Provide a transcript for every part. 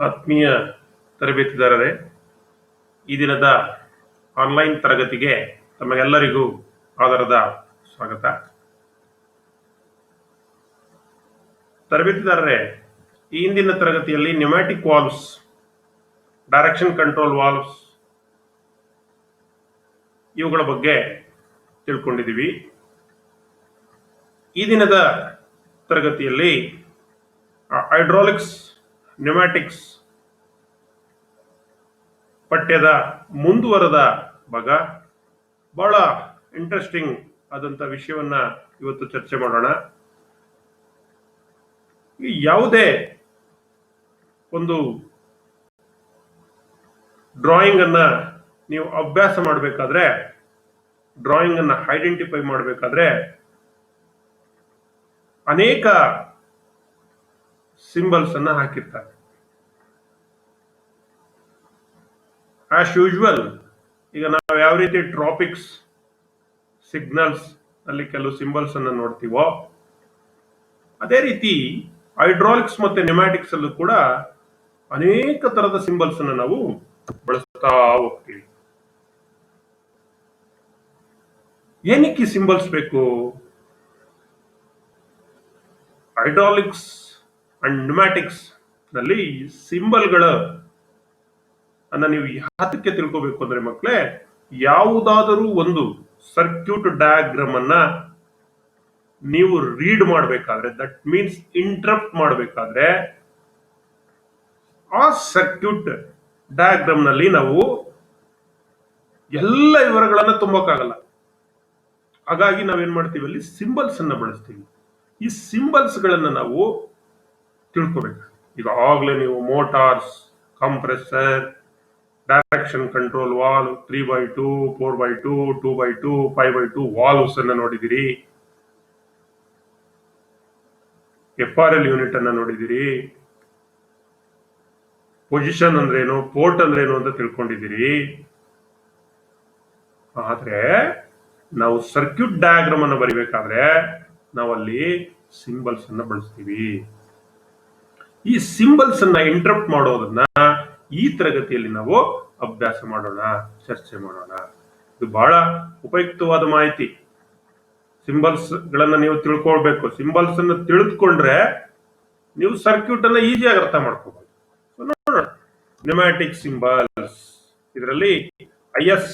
ಆತ್ಮೀಯ ತರಬೇತಿದಾರರೇ, ಈ ದಿನದ ಆನ್ಲೈನ್ ತರಗತಿಗೆ ತಮಗೆಲ್ಲರಿಗೂ ಆದರದ ಸ್ವಾಗತ. ತರಬೇತಿದಾರರೇ, ಈ ಹಿಂದಿನ ತರಗತಿಯಲ್ಲಿ pneumatic valves, direction control valves ಇವುಗಳ ಬಗ್ಗೆ ತಿಳ್ಕೊಂಡಿದ್ದೀವಿ. ಈ ದಿನದ ತರಗತಿಯಲ್ಲಿ ಹೈಡ್ರಾಲಿಕ್ಸ್, ನ್ಯೂಮ್ಯಾಟಿಕ್ಸ್ ಪಠ್ಯದ ಮುಂದುವರೆದ ಭಾಗ, ಬಹಳ ಇಂಟ್ರೆಸ್ಟಿಂಗ್ ಆದಂಥ ವಿಷಯವನ್ನ ಇವತ್ತು ಚರ್ಚೆ ಮಾಡೋಣ. ಯಾವುದೇ ಒಂದು ಡ್ರಾಯಿಂಗ್ ಅನ್ನ ನೀವು ಅಭ್ಯಾಸ ಮಾಡಬೇಕಾದ್ರೆ, ಡ್ರಾಯಿಂಗ್ ಅನ್ನ ಐಡೆಂಟಿಫೈ ಮಾಡಬೇಕಾದ್ರೆ ಅನೇಕ ಸಿಂಬಲ್ಸ್ ಅನ್ನ ಹಾಕಿರ್ತಾರೆ. ಆಸ್ ಯೂಶುವಲ್ ಈಗ ನಾವು ಯಾವ ರೀತಿ ಟ್ರಾಪಿಕ್ಸ್ ಸಿಗ್ನಲ್ಸ್ ಅಲ್ಲಿ ಕೆಲವು ಸಿಂಬಲ್ಸ್ ಅನ್ನ ನೋಡ್ತೀವೋ, ಅದೇ ರೀತಿ ಹೈಡ್ರಾಲಿಕ್ಸ್ ಮತ್ತೆ ನ್ಯೂಮ್ಯಾಟಿಕ್ಸ್ ಅಲ್ಲೂ ಕೂಡ ಅನೇಕ ತರದ ಸಿಂಬಲ್ಸ್ ಅನ್ನ ನಾವು ಬಳಸ್ತಾ ಹೋಗ್ತೀವಿ. ಏನಕ್ಕೆ ಸಿಂಬಲ್ಸ್ ಬೇಕು? ಹೈಡ್ರಾಲಿಕ್ಸ್ ಅಂಡ್ ನ್ಯೂಮ್ಯಾಟಿಕ್ಸ್ ನಲ್ಲಿ ಸಿಂಬಲ್ಗಳ ಅನ್ನ ನೀವು ಯಾತಕ್ಕೆ ತಿಳ್ಕೋಬೇಕು ಅಂದ್ರೆ ಮಕ್ಕಳೇ, ಯಾವುದಾದರೂ ಒಂದು ಸರ್ಕ್ಯೂಟ್ ಡಯಾಗ್ರಾಮ್ ಅನ್ನ ನೀವು ರೀಡ್ ಮಾಡಬೇಕಾದ್ರೆ, ದಟ್ ಮೀನ್ಸ್ ಇಂಟರಪ್ಟ್ ಮಾಡಬೇಕಾದ್ರೆ, ಆ ಸರ್ಕ್ಯೂಟ್ ಡಯಾಗ್ರಾಮ್ ನಲ್ಲಿ ನಾವು ಎಲ್ಲ ವಿವರಗಳನ್ನ ತುಂಬಕ್ಕಾಗಲ್ಲ. ಹಾಗಾಗಿ ನಾವೇನ್ ಮಾಡ್ತೀವಿ, ಅಲ್ಲಿ ಸಿಂಬಲ್ಸ್ ಅನ್ನ ಬಳಸ್ತೀವಿ. ಈ ಸಿಂಬಲ್ಸ್ ಗಳನ್ನ ನಾವು ತಿಳ್ಕೋಬೇಕು. ಈಗ ಆಗ್ಲೇ ನೀವು motors, compressor, direction control valve, 3x2, 4x2, 2x2, 5x2 valves ಅನ್ನ ನೋಡಿದಿರಿ. FRL ಯೂನಿಟ್ ಅನ್ನ ನೋಡಿದಿರಿ. ಪೊಸಿಷನ್ ಅಂದ್ರೇನು, ಪೋರ್ಟ್ ಅಂದ್ರೇನು ಅಂತ ತಿಳ್ಕೊಂಡಿದ್ದೀರಿ. ಆದ್ರೆ ನಾವು ಸರ್ಕ್ಯೂಟ್ ಡಯಾಗ್ರಾಮ್ ಅನ್ನು ಬರಿಬೇಕಾದ್ರೆ ನಾವಲ್ಲಿ ಸಿಂಬಲ್ಸ್ ಅನ್ನ ಬಳಸ್ತೀವಿ. ಈ ಸಿಂಬಲ್ಸ್ ಅನ್ನ ಇಂಟರಪ್ಟ್ ಮಾಡೋದನ್ನ ಈ ತರಗತಿಯಲ್ಲಿ ನಾವು ಅಭ್ಯಾಸ ಮಾಡೋಣ, ಚರ್ಚೆ ಮಾಡೋಣ. ಇದು ಬಹಳ ಉಪಯುಕ್ತವಾದ ಮಾಹಿತಿ. ಸಿಂಬಲ್ಸ್ ಗಳನ್ನ ನೀವು ತಿಳ್ಕೊಳ್ಬೇಕು. ಸಿಂಬಲ್ಸ್ ಅನ್ನ ತಿಳಿದುಕೊಂಡ್ರೆ ನೀವು ಸರ್ಕ್ಯೂಟ್ ಅನ್ನ ಈಸಿಯಾಗಿ ಅರ್ಥ ಮಾಡ್ಕೋಬಹುದು. ನೋಡೋಣ, ನ್ಯೂಮ್ಯಾಟಿಕ್ ಸಿಂಬಲ್ಸ್. ಇದರಲ್ಲಿ IS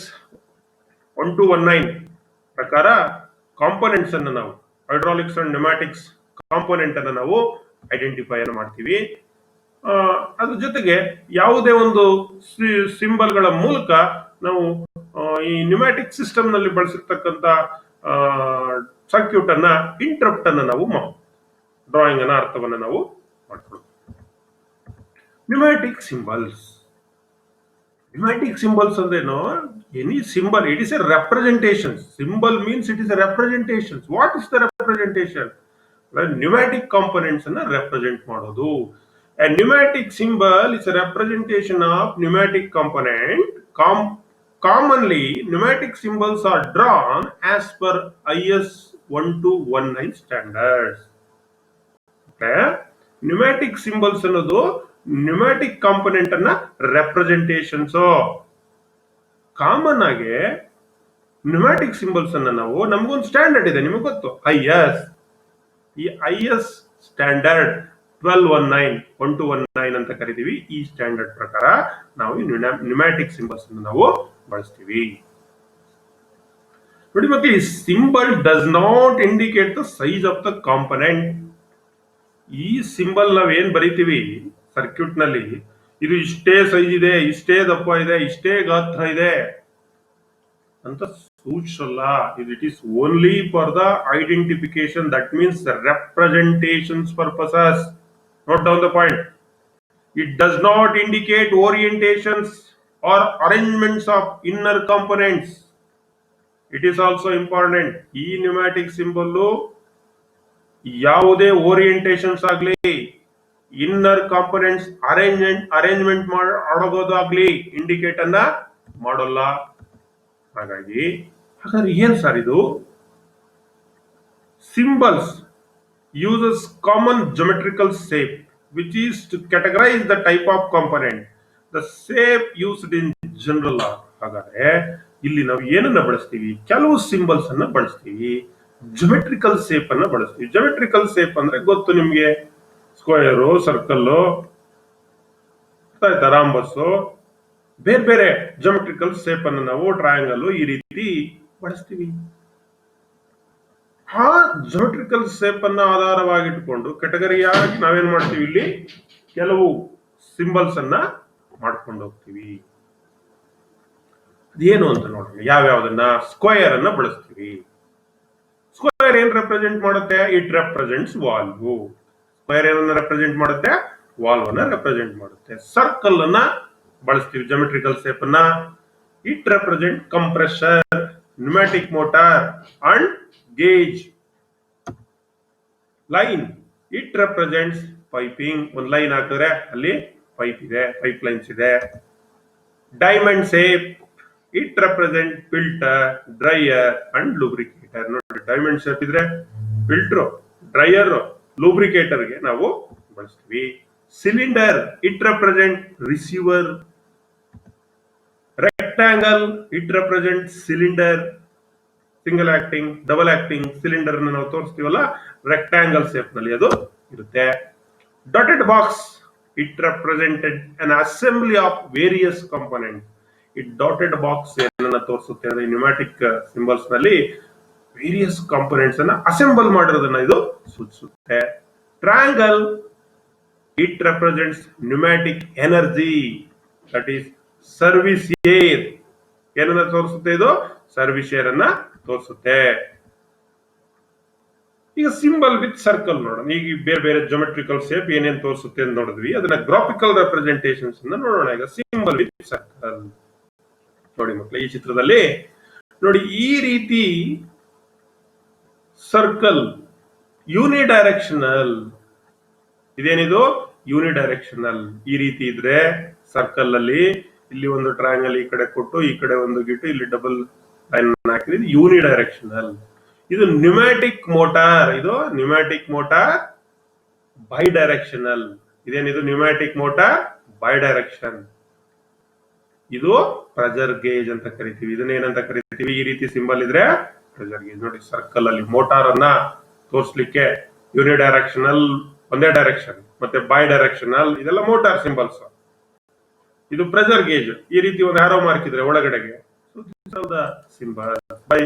1219 ಪ್ರಕಾರ ಕಾಂಪೋನೆಂಟ್ಸ್ ಅನ್ನ ನಾವು, ಹೈಡ್ರಾಲಿಕ್ಸ್ ಅಂಡ್ ನ್ಯೂಮ್ಯಾಟಿಕ್ಸ್ ಕಾಂಪೋನೆಂಟ್ ಅನ್ನ ನಾವು ಐಡೆಂಟಿಫೈ ಅನ್ನು ಮಾಡ್ತೀವಿ. ಅದ್ರ ಜೊತೆಗೆ ಯಾವುದೇ ಒಂದು ಸಿಂಬಲ್ಗಳ ಮೂಲಕ ನಾವು ಈ ನ್ಯೂಮ್ಯಾಟಿಕ್ ಸಿಸ್ಟಮ್ ನಲ್ಲಿ ಬಳಸಿರ್ತಕ್ಕಂಥ ಸರ್ಕ್ಯೂಟ್ ಅನ್ನ, ಇಂಟರಪ್ಟ್ ಅನ್ನ ನಾವು ಡ್ರಾಯಿಂಗ್ ಅನ್ನ ಅರ್ಥವನ್ನ ನಾವು ಮಾಡ್ಕೊಳ್ಳೋದು. Pneumatic symbols. ನ್ಯೂಮ್ಯಾಟಿಕ್ ಸಿಂಬಲ್ಸ್ ಅಂದ್ರೇನು? Any symbol, it is A representation. Symbol means it is A representation. What is the representation? Pneumatic components ಅನ್ನ ರೆಪ್ರೆಸೆಂಟ್ ಮಾಡೋದು. A pneumatic symbol is a representation of pneumatic component. Commonly, pneumatic symbols are drawn as per IS 1219 standards. Okay? Pneumatic symbols ಅನ್ನೋದು pneumatic component ಅನ್ನ representations. Common ಆಗಿ pneumatic symbols ಅನ್ನ ನಾವು, ನಮಗೊಂದು standard ಇದೆ, ನಿಮಗೆ ಗೊತ್ತು, IS. ಈ IS ಸ್ಟ್ಯಾಂಡರ್ಡ್ 1219 ಅಂತ ಕರಿತೀವಿ. ಈ ಸ್ಟ್ಯಾಂಡರ್ಡ್ ಪ್ರಕಾರ ನಾವು ನ್ಯೂಮ್ಯಾಟಿಕ್ ಸಿಂಬಲ್ಸ್ ಅನ್ನು ನಾವು ಬಳಸ್ತೀವಿ. ನೋಡಿ ಮಕ್ಕಳು, ಈ symbol does not indicate the size of the component. ಈ ಸಿಂಬಲ್ ನಾವ್ ಏನ್ ಬರಿತೀವಿ ಸರ್ಕ್ಯೂಟ್ ನಲ್ಲಿ, ಇದು ಇಷ್ಟೇ ಸೈಜ್ ಇದೆ, ಇಷ್ಟೇ ದಪ್ಪ ಇದೆ, ಇಷ್ಟೇ ಗಾತ್ರ ಇದೆ ಅಂತ ಸೂಚಿಸಲ್ಲ. It is only for the identification, that means representations purposes. Note down the point. It does not indicate orientations or arrangements of inner components. It is also important. ಈ ನ್ಯೂಮ್ಯಾಟಿಕ್ ಸಿಂಬಲ್ ಯಾವುದೇ ಓರಿಯಂಟೇಷನ್ಸ್ ಆಗ್ಲಿ, ಇನ್ನರ್ ಕಾಂಪೊನೆಂಟ್ಸ್ ಅರೇಂಜ್ಮೆಂಟ್ ಮಾಡೋದಾಗ್ಲಿ indicate ಅನ್ನ ಮಾಡೋಲ್ಲ. ಹಾಗಾದ್ರೆ ಏನ್ sir ಇದು? Symbols uses common geometrical shape which is to categorize the type of component. The shape used in general are. ಹಾಗಾದ್ರೆ ಇಲ್ಲಿ ನಾವು ಏನನ್ನ ಬಳಸ್ತೀವಿ? ಕೆಲವು ಸಿಂಬಲ್ಸ್ ಅನ್ನ ಬಳಸ್ತೀವಿ. ಜೊಮೆಟ್ರಿಕಲ್ ಶೇಪ್ ಅನ್ನ ಬಳಸ್ತೀವಿ. ಜೊಮೆಟ್ರಿಕಲ್ ಶೇಪ್ ಅಂದ್ರೆ ಗೊತ್ತು ನಿಮ್ಗೆ, ಸ್ಕ್ವೇರು, ಸರ್ಕಲ್, ರಾಂಬಸ್, ಬೇರೆ ಬೇರೆ ಜೊಮೆಟ್ರಿಕಲ್ ಶೇಪ್ ಅನ್ನು ನಾವು ಟ್ರಯಾಂಗಲ್ ಈ ರೀತಿ ಬಳಸ್ತೀವಿ. ಆ ಜೊಮೆಟ್ರಿಕಲ್ ಶೇಪ್ ಅನ್ನ ಆಧಾರವಾಗಿಟ್ಟುಕೊಂಡು ಕೆಟಗರಿಯಾಗಿ ನಾವೇನ್ ಮಾಡ್ತೀವಿ, ಇಲ್ಲಿ ಕೆಲವು ಸಿಂಬಲ್ಸ್ ಅನ್ನ ಮಾಡ್ಕೊಂಡು ಹೋಗ್ತೀವಿ. ಅದೇನು ಅಂತ ನೋಡೋಣ. ಯಾವ್ಯಾವ್ದನ್ನ? ಸ್ಕ್ವೇರ್ ಅನ್ನ ಬಳಸ್ತೀವಿ. ಸ್ಕ್ವೇರ್ ಏನ್ ರೆಪ್ರೆಸೆಂಟ್ ಮಾಡುತ್ತೆ? It represents valve. ಸ್ಕ್ವೇರ್ ಏನನ್ನ ರೆಪ್ರೆಸೆಂಟ್ ಮಾಡುತ್ತೆ? ವಾಲ್ವ್ ಅನ್ನ ರೆಪ್ರೆಸೆಂಟ್ ಮಾಡುತ್ತೆ. ಸರ್ಕಲ್ ಅನ್ನ ಬಳಸ್ತೀವಿ, ಜೊಮೆಟ್ರಿಕಲ್ ಶೇಪ್ ಅನ್ನ. It represent compressor, pneumatic motor and gauge. Line, it represents piping. ಒಂದು ಲೈನ್ ಹಾಕಿದ್ರೆ ಅಲ್ಲಿ ಪೈಪ್ ಇದೆ, ಪೈಪ್ ಲೈನ್ಸ್ ಇದೆ. Diamond shape, it represent filter, dryer and lubricator. ನೋಡಿ, ಡೈಮಂಡ್ ಶೇಪ್ ಇದ್ರೆ ಫಿಲ್ಟರ್, ಡ್ರೈಯರ್, ಲೂಬ್ರಿಕೇಟರ್ ಗೆ ನಾವು ಬಳಸ್ತೀವಿ. Cylinder, it represent receiver. Rectangle, it represent cylinder, single acting, double acting cylinder ನಾವು ತೋರಿಸ್ತೀವಲ್ಲ, ರೆಕ್ಟಾಂಗಲ್ ಶೇಪ್ ನಲ್ಲಿ ಅದು ಇರುತ್ತೆ. Dotted box, it represented an assembly of various component. ಈ ಡಾಟೆಡ್ ಬಾಕ್ಸ್ ಏನನ್ನ ತೋರಿಸುತ್ತೆ ಅಂದ್ರೆ ನ್ಯೂಮ್ಯಾಟಿಕ್ ಸಿಂಬಲ್ಸ್ ನಲ್ಲಿ ವೇರಿಯಸ್ ಕಾಂಪೋನೆಂಟ್ಸ್ ಅನ್ನ ಅಸೆಂಬಲ್ ಮಾಡಿರೋದನ್ನ ಇದು ಸೂಚಿಸುತ್ತೆ. Triangle, it represents pneumatic energy, that is service air. ಏನನ್ನ ತೋರಿಸುತ್ತೆ ಇದು? ಸರ್ವಿಸ್ ಏರ್ ಅನ್ನ ತೋರಿಸುತ್ತೆ. ಈಗ ಸಿಂಬಲ್ ವಿತ್ ಸರ್ಕಲ್ ನೋಡೋಣ. ಈಗ ಬೇರೆ ಬೇರೆ ಜೊಮೆಟ್ರಿಕಲ್ ಶೇಪ್ ಏನೇನ್ ತೋರಿಸುತ್ತೆ ಅಂತ ನೋಡಿದ್ವಿ. ಅದನ್ನ ಗ್ರಾಫಿಕಲ್ ರೆಪ್ರೆಸೆಂಟೇಷನ್ಸ್ ನೋಡೋಣ. ಈಗ ಸಿಂಬಲ್ ವಿತ್ ಸರ್ಕಲ್ ನೋಡಿ ಮಕ್ಕಳು, ಈ ಚಿತ್ರದಲ್ಲಿ ನೋಡಿ, ಈ ರೀತಿ ಸರ್ಕಲ್ ಯೂನಿಡೈರೆಕ್ಷನಲ್. ಇದೇನಿದು? ಯೂನಿಡೈರೆಕ್ಷನಲ್. ಈ ರೀತಿ ಇದ್ರೆ ಸರ್ಕಲ್ ಅಲ್ಲಿ ಇಲ್ಲಿ ಒಂದು ಟ್ರಯಾಂಗಲ್ ಈ ಕಡೆ ಕೊಟ್ಟು ಈ ಕಡೆ ಒಂದು ಗಿಟ್ಟು ಇಲ್ಲಿ ಡಬಲ್ ಲೈನ್ ಹಾಕಿದ್ರೆ ಇದು ಯೂನಿಡೈರೆಕ್ಷನಲ್. ಇದು ನ್ಯೂಮ್ಯಾಟಿಕ್ ಮೋಟಾರ್. ಇದು ನ್ಯೂಮ್ಯಾಟಿಕ್ ಮೋಟಾರ್ ಬೈ ಡೈರೆಕ್ಷನಲ್. ಇದೇನಿದು? Pneumatic motor by direction. ಇದು ಪ್ರೆಷರ್ ಗೇಜ್ ಅಂತ ಕರಿತೀವಿ. ಇದನ್ನ ಏನಂತ ಕರಿತೀವಿ? ಈ ರೀತಿ ಸಿಂಬಲ್ ಇದ್ರೆ ಪ್ರೆಷರ್ ಗೇಜ್. ನೋಡಿ, ಸರ್ಕಲ್ ಅಲ್ಲಿ ಮೋಟಾರ್ ಅನ್ನ ತೋರಿಸ್ಲಿಕ್ಕೆ ಯೂನಿಡೈರೆಕ್ಷನಲ್ ಒಂದೇ ಡೈರೆಕ್ಷನ್, ಮತ್ತೆ ಬೈ ಡೈರೆಕ್ಷನಲ್, ಇದೆಲ್ಲ ಮೋಟಾರ್ ಸಿಂಬಲ್ಸ್. ಇದು ಪ್ರೆಷರ್ ಗೇಜ್. ಈ ರೀತಿ ಒಂದು ಆರೋ ಮಾರ್ಕ್ ಇದ್ರೆ ಒಳಗಡೆಗೆ symbol by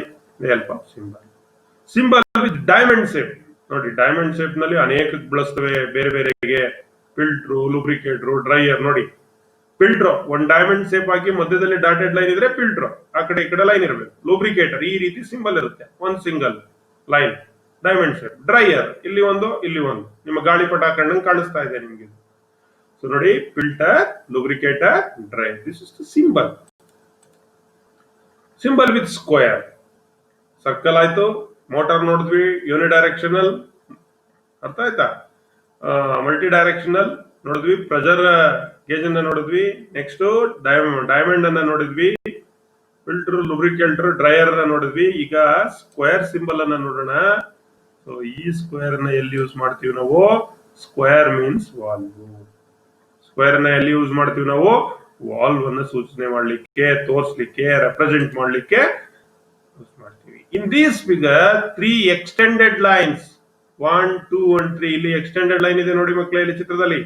help of symbol. Symbol with diamond shape. ನೋಡಿ, ಡೈಮಂಡ್ ಶೇಪ್ ನಲ್ಲಿ ಅನೇಕ ಬಳಸ್ತವೆ ಬೇರೆ ಬೇರೆಗೆ. Filter, lubricator, dryer. ನೋಡಿ, ಫಿಲ್ಟರ್ ಒಂದು ಡೈಮಂಡ್ ಶೇಪ್ ಹಾಕಿ ಮಧ್ಯದಲ್ಲಿ ಡಾಟೆಡ್ ಲೈನ್ ಇದ್ರೆ ಫಿಲ್ಟರ್, ಆ ಕಡೆ ಈ ಕಡೆ ಲೈನ್ ಇರಬೇಕು. ಲೂಬ್ರಿಕೇಟರ್ ಈ ರೀತಿ ಸಿಂಬಲ್ ಇರುತ್ತೆ, ಒಂದು single line diamond shape. Dryer ಇಲ್ಲಿ ಒಂದು, ಇಲ್ಲಿ ಒಂದು, ನಿಮ್ಮ ಗಾಳಿಪಟ ಹಾಕೊಂಡಂಗೆ ಕಾಣಿಸ್ತಾ ಇದೆ ನಿಮ್ಗೆ. ಸೊ ನೋಡಿ, filter, lubricator, dryer. This is the symbol. Symbol with square. Circle ಆಯ್ತು, ಮೋಟಾರ್ ನೋಡಿದ್ವಿ, ಯೂನಿಡೈರೆಕ್ಷನಲ್ ಅರ್ಥ ಆಯ್ತಾ, ಮಲ್ಟಿ ಡೈರೆಕ್ಷನಲ್ ನೋಡಿದ್ವಿ, ಪ್ರೆಷರ್ ಗೇಜ್ ಅನ್ನ ನೋಡಿದ್ವಿ, ನೆಕ್ಸ್ಟ್ ಡೈಮಂಡ್ ಅನ್ನ ನೋಡಿದ್ವಿ, ಫಿಲ್ಟರ್, ಲುಬ್ರಿಕೇಟರ್, ಡ್ರೈಯರ್ ಅನ್ನ ನೋಡಿದ್ವಿ. ಈಗ ಸ್ಕ್ವೇರ್ ಸಿಂಬಲ್ ಅನ್ನ ನೋಡೋಣ. ಸೊ ಈ ಸ್ಕ್ವೇರ್ ನ ಎಲ್ಲಿ ಯೂಸ್ ಮಾಡ್ತೀವಿ ನಾವು? Square means valve. ಸ್ಕ್ವೇರ್ ನ ಎಲ್ಲಿ ಯೂಸ್ ಮಾಡ್ತೀವಿ ನಾವು? ವಾಲ್ವ್ ಅನ್ನ ಸೂಚನೆ ಮಾಡ್ಲಿಕ್ಕೆ, ತೋರಿಸ್ಲಿಕ್ಕೆ, ರೆಪ್ರೆಸೆಂಟ್ ಮಾಡ್ಲಿಕ್ಕೆ ಯೂಸ್ ಮಾಡ್ತೀವಿ. In this figure 3 extended lines 1, 2 and 3. ಇಲ್ಲಿ ಎಕ್ಸ್ಟೆಂಡೆಡ್ ಲೈನ್ ಇದೆ ನೋಡಿ ಮಕ್ಕಳೇ, ಇಲ್ಲಿ ಚಿತ್ರದಲ್ಲಿ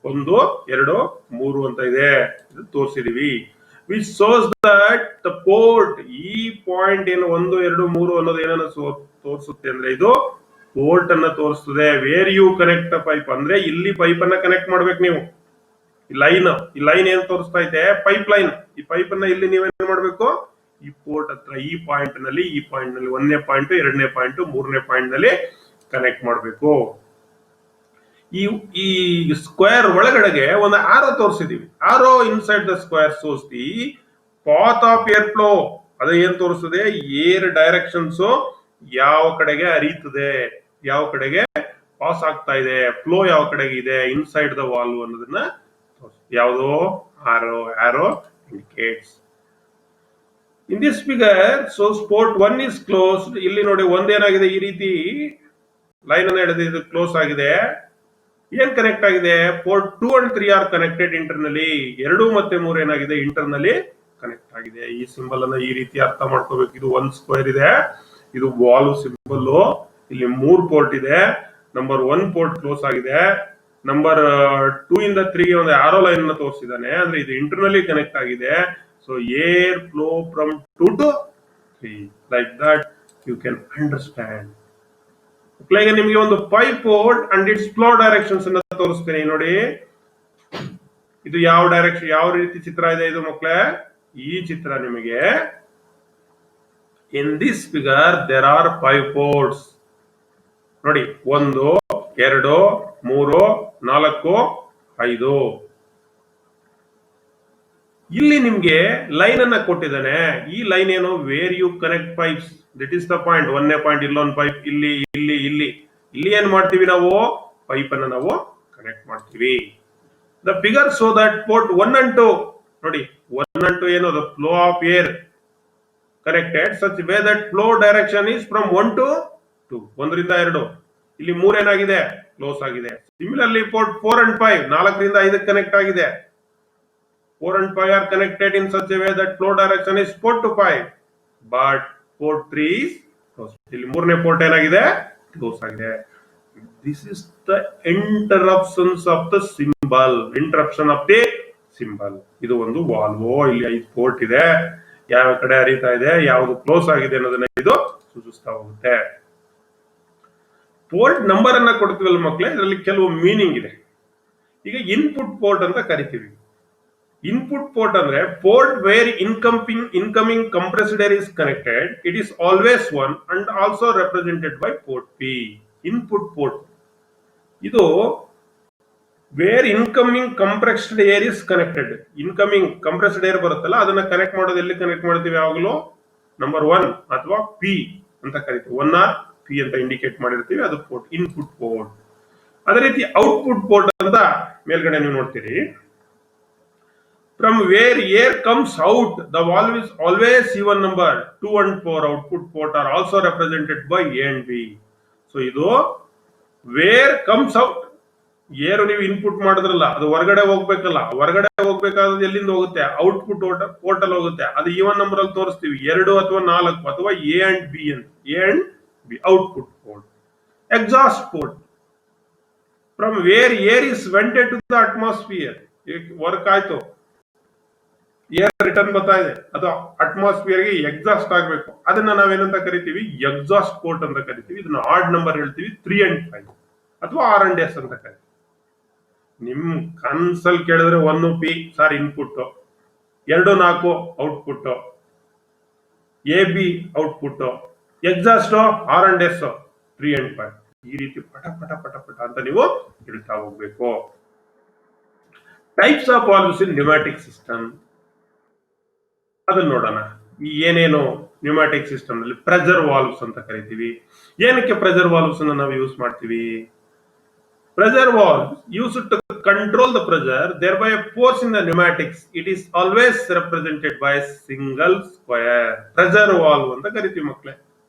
1, 2, 3 ಅಂತ ಇದೆ, ಇದು ತೋರಿಸಿದೀವಿ. Which shows that the port, ಈ ಪಾಯಿಂಟ್ ಏನು 1, 2, 3 ಅನ್ನೋದು ಏನನ್ನ ತೋರಿಸುತ್ತೆ ಅಂದ್ರೆ ಇದು ಪೋರ್ಟ್ ಅನ್ನ ತೋರಿಸ್ತದೆ. ವೇರ್ ಯು ಕನೆಕ್ಟ್ ಪೈಪ್ ಅಂದ್ರೆ ಇಲ್ಲಿ ಪೈಪ್ ಅನ್ನ ಕನೆಕ್ಟ್ ಮಾಡ್ಬೇಕು ನೀವು. ಈ ಲೈನ್ ಏನ್ ತೋರಿಸ್ತಾ ಇದೆ? Pipe line. ಈ ಪೈಪ್ ಅನ್ನ ಇಲ್ಲಿ ನೀವೇನ್ ಮಾಡ್ಬೇಕು? ಈ ಪೋರ್ಟ್ ಹತ್ರ ಈ ಪಾಯಿಂಟ್ ನಲ್ಲಿ 1ನೇ ಪಾಯಿಂಟ್, 2ನೇ ಪಾಯಿಂಟ್, 3ನೇ ಪಾಯಿಂಟ್ ನಲ್ಲಿ ಕನೆಕ್ಟ್ ಮಾಡಬೇಕು. ಈ ಸ್ಕ್ವೇರ್ ಒಳಗಡೆಗೆ ಒಂದು ಆರೋ ತೋರಿಸಿದೀವಿ. Arrow inside the square shows the path of air flow. ಅದು ಏನ್ ತೋರಿಸ್ತದೆ? ಏರ್ ಡೈರೆಕ್ಷನ್ಸ್ ಯಾವ ಕಡೆಗೆ ಹರಿಯುತ್ತದೆ, ಯಾವ ಕಡೆಗೆ ಪಾಸ್ ಆಗ್ತಾ ಇದೆ, ಫ್ಲೋ ಯಾವ ಕಡೆಗೆ ಇದೆ ಇನ್ಸೈಡ್ ದ ವಾಲ್ವ್ ಅನ್ನೋದನ್ನ ಯಾವುದೋ arrow indicates. In this figure shows port 1 is closed. ಇಲ್ಲಿ ನೋಡಿ, ಒಂದೇನಾಗಿದೆ, ಈ ರೀತಿ ಲೈನ್ ಅನ್ನ ಹಿಡಿದು ಇದು ಕ್ಲೋಸ್ ಆಗಿದೆ. ಏನ್ ಕನೆಕ್ಟ್ ಆಗಿದೆ? Port 2 and 3 are connected internally. 2 ಮತ್ತೆ 3 ಏನಾಗಿದೆ? ಇಂಟರ್ನಲಿ ಕನೆಕ್ಟ್ ಆಗಿದೆ. ಈ ಸಿಂಬಲ್ ಅನ್ನ ಈ ರೀತಿ ಅರ್ಥ ಮಾಡ್ಕೋಬೇಕು. ಇದು 1 ಸ್ಕ್ವೇರ್ ಇದೆ, ಇದು ವಾಲ್ವ್ ಸಿಂಬಲ್. ಇಲ್ಲಿ 3 ಪೋರ್ಟ್ ಇದೆ. ನಂಬರ್ 1 ಪೋರ್ಟ್ ಕ್ಲೋಸ್ ಆಗಿದೆ. ನಂಬರ್ 2 ಇಂದ 3 ಗೆ ಒಂದು ಆರೋ ಲೈನ್ ಅನ್ನು ತೋರಿಸಿದಾನೆ, ಅಂದ್ರೆ ಇದು ಇಂಟರ್ನಲಿ ಕನೆಕ್ಟ್ ಆಗಿದೆ. So air flow from 2 to 3 like that you can understand. ಈಗ ನಿಮಗೆ ಒಂದು 5 port and its flow directions ಅನ್ನ ತೋರಿಸ್ತೀನಿ ನೋಡಿ. ಇದು ಯಾವ ಡೈರೆಕ್ಷನ್, ಯಾವ ರೀತಿ ಚಿತ್ರ ಇದೆ ಇದು ಮಕ್ಕಳೇ? ಈ ಚಿತ್ರ ನಿಮಗೆ in this figure there are 5 ports ನೋಡಿ. 1 2 3 4 5. ಇಲ್ಲಿ ನಿಮ್ಗೆ ಲೈನ್ ಅನ್ನ ಕೊಟ್ಟಿದ್ದಾನೆ. ಈ ಲೈನ್ ಏನು? Where you connect pipes, that is the point. 1ನೇ ಪಾಯಿಂಟ್ ಇಲ್ಲೊಂದು ಪೈಪ್, ಇಲ್ಲಿ ಇಲ್ಲಿ ಇಲ್ಲಿ ಇಲ್ಲಿ ಏನ್ ಮಾಡ್ತೀವಿ ನಾವು? ಪೈಪ್ ಅನ್ನ ನಾವು ಕನೆಕ್ಟ್ ಮಾಡ್ತೀವಿ. The figure so that port 1 and 2 ನೋಡಿ. 1 and 2 ಏನು? The flow of air connected such way that flow direction is from 1 to 2, 1 ರಿಂದ 2. ಇಲ್ಲಿ 3 ಏನಾಗಿದೆ? ಕ್ಲೋಸ್ ಆಗಿದೆ. ಸಿಮಿಲರ್ಲಿ ಪೋರ್ಟ್ 4 and 5 4 ರಿಂದ 5 ಕನೆಕ್ಟ್ ಆಗಿದೆ. 4 and 5 are connected in such a way that flow direction is 4 to 5, but port 3 is closed. ಇಲ್ಲಿ 3ನೇ port ಏನಾಗಿದೆ? Close ಆಗಿದೆ. This is the interruptions of the symbol. Interruption of the symbol. ಇದು ಒಂದು valve. ಇಲ್ಲಿ 5 port ಇದೆ. ಯಾವ ಕಡೆ ಹರಿತಾ ಇದೆ, ಯಾವುದು ಕ್ಲೋಸ್ ಆಗಿದೆ ಅನ್ನೋದನ್ನ ಇದು ಸೂಚಿಸ್ತಾ ಹೋಗುತ್ತೆ. ಪೋರ್ಟ್ ನಂಬರ್ ಅನ್ನ ಕೊಡ್ತೀವಲ್ಲ ಮಕ್ಕಳೇ, ಇದರಲ್ಲಿ ಕೆಲವು ಮೀನಿಂಗ್ ಇದೆ. ಈಗ ಇನ್ಪುಟ್ ಪೋರ್ಟ್ ಅಂತ ಕರಿತೀವಿ. ಇನ್ಪುಟ್ ಪೋರ್ಟ್ ಅಂದ್ರೆ port where incoming compressed air is connected. It is always 1 and also represented by port P. Input port ಇದು where incoming compressed air is connected. Incoming compressed air ಬರುತ್ತಲ್ಲ, ಅದನ್ನ connect ಮಾಡೋದು ಎಲ್ಲಿ connect ಮಾಡ್ತೀವಿ? ಯಾವಾಗಲೂ number 1 ಅಥವಾ P ಅಂತ ಕರಿತೀವಿ. 1 or ಪಿ ಅಂತ ಇಂಡಿಕೇಟ್ ಮಾಡಿರ್ತೀವಿ. ಅದು ಪೋರ್ಟ್, ಇನ್ಪುಟ್ ಪೋರ್ಟ್. ಅದೇ ರೀತಿ ಔಟ್ಪುಟ್ ಪೋರ್ಟ್ ಅಂತ ಮೇಲ್ಗಡೆ ನೀವು ನೋಡ್ತೀರಿ. From where air comes out, the valve is always even number. 2 and 4 output port are also represented by A and B. So ಇದು where comes out, ಏರ್ ನೀವು input ಮಾಡಿದ್ರಲ್ಲ, ಅದು ಹೊರಗಡೆ ಹೋಗ್ಬೇಕಲ್ಲ. ಹೊರಗಡೆ ಹೋಗ್ಬೇಕಾದ್ರೆ ಎಲ್ಲಿಂದ ಹೋಗುತ್ತೆ? ಔಟ್ಪುಟ್ ಪೋರ್ಟ್ ಅಲ್ಲಿ ಹೋಗುತ್ತೆ. ಅದು ಈವನ್ ನಂಬರ್ ಅಲ್ಲಿ ತೋರಿಸ್ತೀವಿ, 2 ಅಥವಾ 4 ಅಥವಾ ಎ ಅಂಡ್ ಬಿ ಅಂತ. A and B output port. Exhaust port from where air is vented to the atmosphere. Work ಆಯ್ತು, ಏರ್ ರಿಟರ್ನ್ ಬರ್ತಾ ಇದೆ, ಅದು ಅಟ್ಮಾಸ್ಫಿಯರ್ ಗೆ ಎಕ್ಸಾಸ್ಟ್ ಆಗ್ಬೇಕು. ಅದನ್ನ ನಾವೇನಂತ ಕರಿತೀವಿ? ಎಕ್ಸಾಸ್ಟ್ ಪೋರ್ಟ್ ಅಂತ ಕರಿತೀವಿ. ಇದನ್ನ ಆಡ್ ನಂಬರ್ ಹೇಳ್ತೀವಿ, 3 and 5 ಅಥವಾ ಆರ್ ಅಂಡ್ ಎಸ್ ಅಂತ ಕರಿತೀವಿ. ನಿಮ್ ಕನ್ಸಲ್ ಕೇಳಿದ್ರೆ 1 P sir input, 2 4 output, A B output, exhaust R and S 3 and 5. ಈ ರೀತಿ ಪಟ ಪಟ ಪಟ ಪಟ ಅಂತ ನೀವು ಹೇಳ್ತಾ ಹೋಗ್ಬೇಕು. Types of valves in pneumatic system ಅದನ್ನ ನೋಡೋಣ. ಈ ಏನೇನು ನ್ಯೂಮ್ಯಾಟಿಕ್ ಸಿಸ್ಟಮ್ ನಲ್ಲಿ ಪ್ರೆಷರ್ ವಾಲ್ವ್ಸ್ ಅಂತ ಕರಿತೀವಿ. ಏನಕ್ಕೆ ಪ್ರೆಷರ್ ವಾಲ್ವ್ಸ್ ಅನ್ನು ನಾವು ಯೂಸ್ ಮಾಡ್ತೀವಿ? Pressure valve used to control the pressure, thereby a force in the pneumatics. It is always represented by a single square. Pressure valve ಅಂತ ಕರಿತೀವಿ ಮಕ್ಕಳೇ.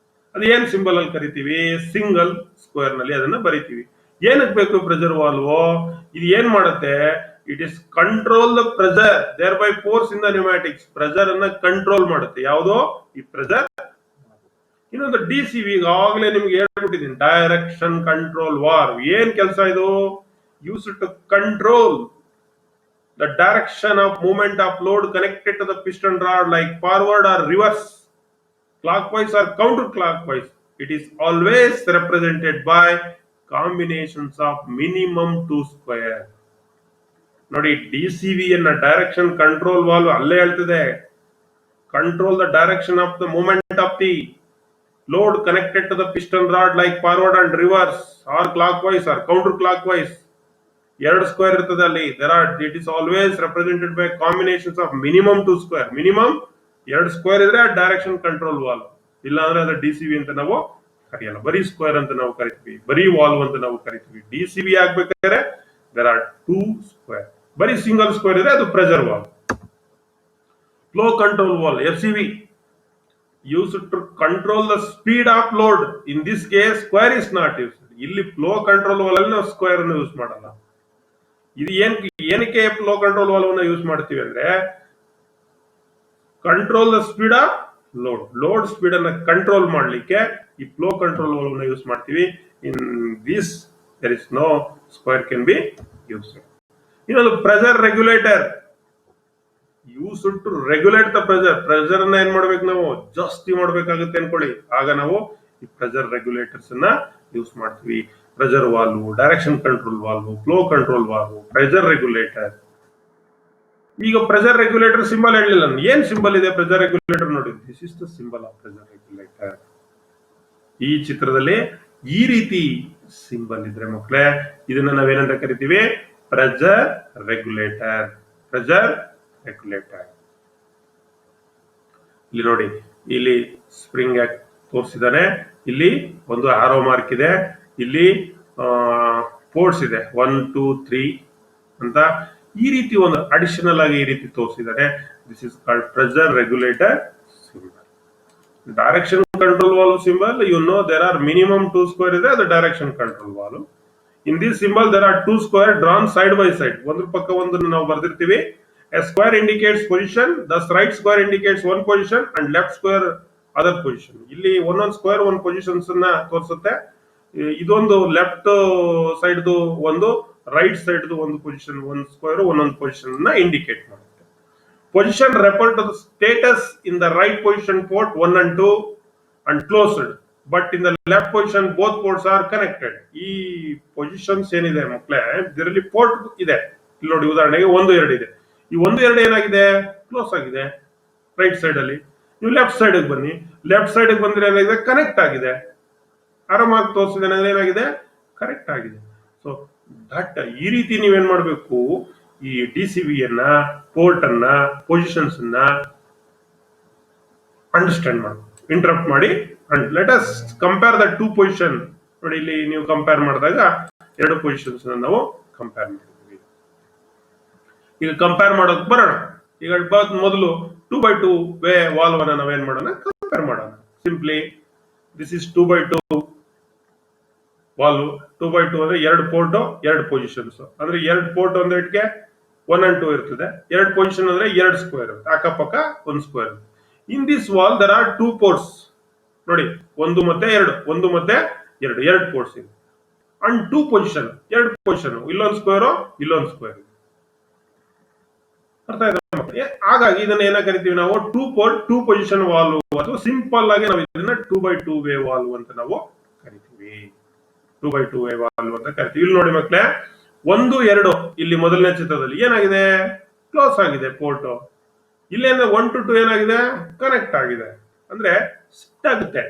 ಅದು ಏನ್ ಸಿಂಬಲ್ ಅಲ್ಲಿ ಕರಿತೀವಿ? ಸಿಂಗಲ್ ಸ್ಕ್ವೇರ್ ನಲ್ಲಿ ಅದನ್ನ ಬರಿತೀವಿ. ಏನಕ್ಕೆ ಬೇಕು ಪ್ರೆಷರ್ ವಾಲ್ವ್? ಇದು ಏನ್ ಮಾಡುತ್ತೆ? It is control the pressure, thereby force in the pneumatics. Pressure ಅನ್ನ ಕಂಟ್ರೋಲ್ ಮಾಡುತ್ತೆ. ಯಾವುದೋ ಈ ಪ್ರೆಷರ್. ಇನ್ನೊಂದು DCV, ಈಗಾಗಲೇ ನಿಮ್ಗೆ ಹೇಳ್ಬಿಟ್ಟಿದ್ದೀನಿ, ಡೈರೆಕ್ಷನ್ ಕಂಟ್ರೋಲ್ ವಾಲ್ವ್. ಏನ್ ಕೆಲಸ ಇದು? Use to control the direction of movement of load connected to the piston rod like forward or reverse, clockwise or counter clockwise. It is always represented by combinations of minimum 2 square. ನೋಡಿ, DCV ಅನ್ನ direction control valve ಅಲ್ಲೇ ಹೇಳ್ತಿದೆ. Control the direction of the movement of the load connected to the piston rod like forward and reverse or clockwise or counter clockwise. 2 square ಇರ್ತದೆ ಅಲ್ಲಿ. it is always represented by combinations of minimum 2 square. Minimum 2 square ಇದ್ರೆ direction control valve. ಇಲ್ಲ ಅಂದ್ರೆ ಅದು DCV ಅಂತ ನಾವು ಕರೆಯಲ್ಲ, ಬರೀ square ಅಂತ ನಾವು ಕರಿತೀವಿ, ಬರೀ ವಾಲ್ವ್ ಅಂತ ನಾವು ಕರಿತೀವಿ. DCV ಆಗ್ಬೇಕಾದ್ರೆ there are 2 square. ಬರೀ ಸಿಂಗಲ್ ಸ್ಕ್ವೇರ್ ಇದ್ರೆ ಅದು pressure valve. Flow control valve FCV used to control the speed of load. In this case, square is not used. ಇಲ್ಲಿ ಫ್ಲೋ ಕಂಟ್ರೋಲ್ ವಾಲ್ ಅಲ್ಲಿ ನಾವು ಸ್ಕ್ವೇರ್ ಅನ್ನು ಯೂಸ್ ಮಾಡಲ್ಲ. ಇದು ಏನಕ್ಕೆ ಫ್ಲೋ ಕಂಟ್ರೋಲ್ ವಾಲ್ವ್ ಅನ್ನು ಯೂಸ್ ಮಾಡ್ತೀವಿ ಅಂದ್ರೆ control the speed of load speed ಅನ್ನ ಕಂಟ್ರೋಲ್ ಮಾಡ್ಲಿಕ್ಕೆ ಈ ಫ್ಲೋ ಕಂಟ್ರೋಲ್ ವಾಲ್ವ್ ಅನ್ನು ಯೂಸ್ ಮಾಡ್ತೀವಿ. In this there is no square can be use. ಇನ್ನೊಂದು pressure regulator use to regulate the pressure ಅನ್ನ ಏನ್ ಮಾಡ್ಬೇಕು, ನಾವು ಜಾಸ್ತಿ ಮಾಡ್ಬೇಕಾಗುತ್ತೆ ಅನ್ಕೊಳ್ಳಿ, ಆಗ ನಾವು ಈ ಪ್ರೆಷರ್ ರೆಗ್ಯುಲೇಟರ್ಸ್ ಅನ್ನ ಯೂಸ್ ಮಾಡ್ತೀವಿ. Pressure valve, direction control valve, flow control valve, pressure regulator. ಈಗ ಪ್ರೆಷರ್ ರೆಗ್ಯುಲೇಟರ್ ಸಿಂಬಲ್ ಹೇಳಿಲ್ಲ, ಏನ್ ಸಿಂಬಲ್ ಇದೆ ಪ್ರೆಷರ್ ರೆಗ್ಯುಲೇಟರ್ ನೋಡಿ. This is the symbol of pressure regulator. ಈ ಚಿತ್ರದಲ್ಲಿ ಈ ರೀತಿ ಸಿಂಬಲ್ ಇದ್ರೆ ಮಕ್ಕಳೇ ಇದನ್ನ ನಾವೇನಂತ ಕರಿತೀವಿ, ಪ್ರೆಷರ್ ರೆಗ್ಯುಲೇಟರ್. Pressure regulator. ಇಲ್ಲಿ ನೋಡಿ, ಇಲ್ಲಿ ಸ್ಪ್ರಿಂಗ್ ತೋರಿಸಿದಾನೆ, ಇಲ್ಲಿ ಒಂದು ಆರೋ ಮಾರ್ಕ್ ಇದೆ, ಇಲ್ಲಿ ಪೋರ್ಟ್ಸ್ ಇದೆ 1 2 3 ಅಂತ ಈ ರೀತಿ ಒಂದು ಅಡಿಷನಲ್ ಆಗಿ ಈ ರೀತಿ ತೋರಿಸಿದ್ದಾರೆ. This is called pressure regulator symbol. Direction control valve symbol, you know there are minimum 2 square ಇದೆ, ಅದು direction control valve. In this symbol there are 2 square drawn side by side, ಒಂದ್ರ ಪಕ್ಕ ಒಂದನ್ನು ನಾವು ಬರ್ದಿರ್ತೀವಿ. A square indicates position, thus right square indicates one position and left square other position. ಇಲ್ಲಿ ಒಂದೊಂದು square ಒಂದು positions ಅನ್ನ ತೋರಿಸುತ್ತೆ. ಇದೊಂದು ಲೆಫ್ಟ್ ಸೈಡ್ ಒಂದು, ರೈಟ್ ಸೈಡ್ ಒಂದು ಪೊಸಿಷನ್, ಒಂದು ಸ್ಕ್ವೇರ್ ಒಂದೊಂದು ಪೊಸಿಷನ್ ಅನ್ನ ಇಂಡಿಕೇಟ್ ಮಾಡುತ್ತೆ. Position refer to the status in the right position port 1 and 2 and closed, but in the left position both ports are connected. ಈ ಪೊಸಿಷನ್ಸ್ ಏನಿದೆ ಮಕ್ಕಳೇ, ಇದರಲ್ಲಿ ಪೋರ್ಟ್ ಇದೆ. ಇಲ್ಲಿ ನೋಡಿ, ಉದಾಹರಣೆಗೆ 1 2 ಇದೆ. ಈ 1 2 ಏನಾಗಿದೆ, ಕ್ಲೋಸ್ ಆಗಿದೆ ರೈಟ್ ಸೈಡ್ ಅಲ್ಲಿ. ನೀವು ಲೆಫ್ಟ್ ಸೈಡ್ ಬನ್ನಿ, ಲೆಫ್ಟ್ ಸೈಡ್ ಬಂದ್ರೆ ಏನಾಗಿದೆ, ಕನೆಕ್ಟ್ ಆಗಿದೆ. ಆರಾಮಾಗಿ ತೋರಿಸಿದೆ ಏನಾಗಿದೆ, ಕರೆಕ್ಟ್ ಆಗಿದೆ. ಸೊ ದಟ್ ಈ ರೀತಿ ನೀವೇನ್ ಮಾಡ್ಬೇಕು, ಈ ಡಿಸಿವಿ ಅನ್ನ, ಪೋರ್ಟ್ ಅನ್ನ, ಪೊಸಿಷನ್ಸ್ ಅನ್ನ ಅಂಡರ್ಸ್ಟ್ಯಾಂಡ್ ಮಾಡಬೇಕು, ಇಂಟರಪ್ಟ್ ಮಾಡಿ. And let us compare the 2 position. ನೋಡಿ, ಇಲ್ಲಿ ನೀವು ಕಂಪೇರ್ ಮಾಡಿದಾಗ 2 ಪೊಸಿಷನ್ಸ್ ನಾವು ಕಂಪೇರ್ ಮಾಡಿ. ಈಗ ಕಂಪೇರ್ ಮಾಡೋಕೆ ಬರೋಣ. ಈಗ ಮೊದಲು 2x2 ವೇ ವಾಲ್ವ್ ಅನ್ನ ನಾವೇನ್ ಮಾಡೋಣ, ಕಂಪೇರ್ ಮಾಡೋಣ. Simply this is 2x2 valve. 2x2 ಅಂದ್ರೆ 2 ಪೋರ್ಟ್ 2 ಪೊಸಿಷನ್ಸ್, ಅಂದ್ರೆ 2 ಪೋರ್ಟ್ ಅಂದ್ರೆ ಇಟ್ಗೆ 1 and 2 ಇರ್ತದೆ. 2 ಪೊಸಿಷನ್ ಅಂದ್ರೆ 2 ಸ್ಕ್ವೇರ್ ಇರುತ್ತೆ, ಅಕ್ಕಪಕ್ಕ 1 square. In this valve there are 2 ports. ನೋಡಿ, 1 ಮತ್ತೆ 2, 1 ಮತ್ತೆ 2 ಪೋರ್ಟ್ಸ್ ಇದೆ. ಅಂಡ್ 2 ಪೊಸಿಷನ್, 2 ಪೊಸಿಷನ್, ಇಲ್ಲೊಂದು ಸ್ಕ್ವೇರ್ ಇಲ್ಲೊಂದು ಸ್ಕ್ವೇರ್. ಅರ್ಥ ಆಯ್ತಾ? ಹಾಗಾಗಿ ಇದನ್ನ ಏನ ಕರಿತೀವಿ ನಾವು, 2 ಪೋರ್ಟ್ 2 ಪೊಸಿಷನ್ ವಾಲ್ವ್, ಅಥವಾ ಸಿಂಪಲ್ ಆಗಿ ನಾವು ಇದನ್ನ 2x2 ವೇ ವಾಲ್ವ್ ಅಂತ ನಾವು ಕರಿತೀವಿ. 2x2 ವೇ ವಾಲ್ವ್ ಅಂತ ಕರಿತೀವಿ. ಇಲ್ಲಿ ನೋಡಿ ಮಕ್ಕಳೇ, 1 2 ಇಲ್ಲಿ ಮೊದಲನೇ ಚಿತ್ರದಲ್ಲಿ ಏನಾಗಿದೆ, ಕ್ಲೋಸ್ ಆಗಿದೆ ಪೋರ್ಟ್. ಇಲ್ಲೇನ 1 to 2 ಏನಾಗಿದೆ, ಕನೆಕ್ಟ್ ಆಗಿದೆ. ಅಂದ್ರೆ ಶಿಫ್ಟ್ ಆಗುತ್ತೆ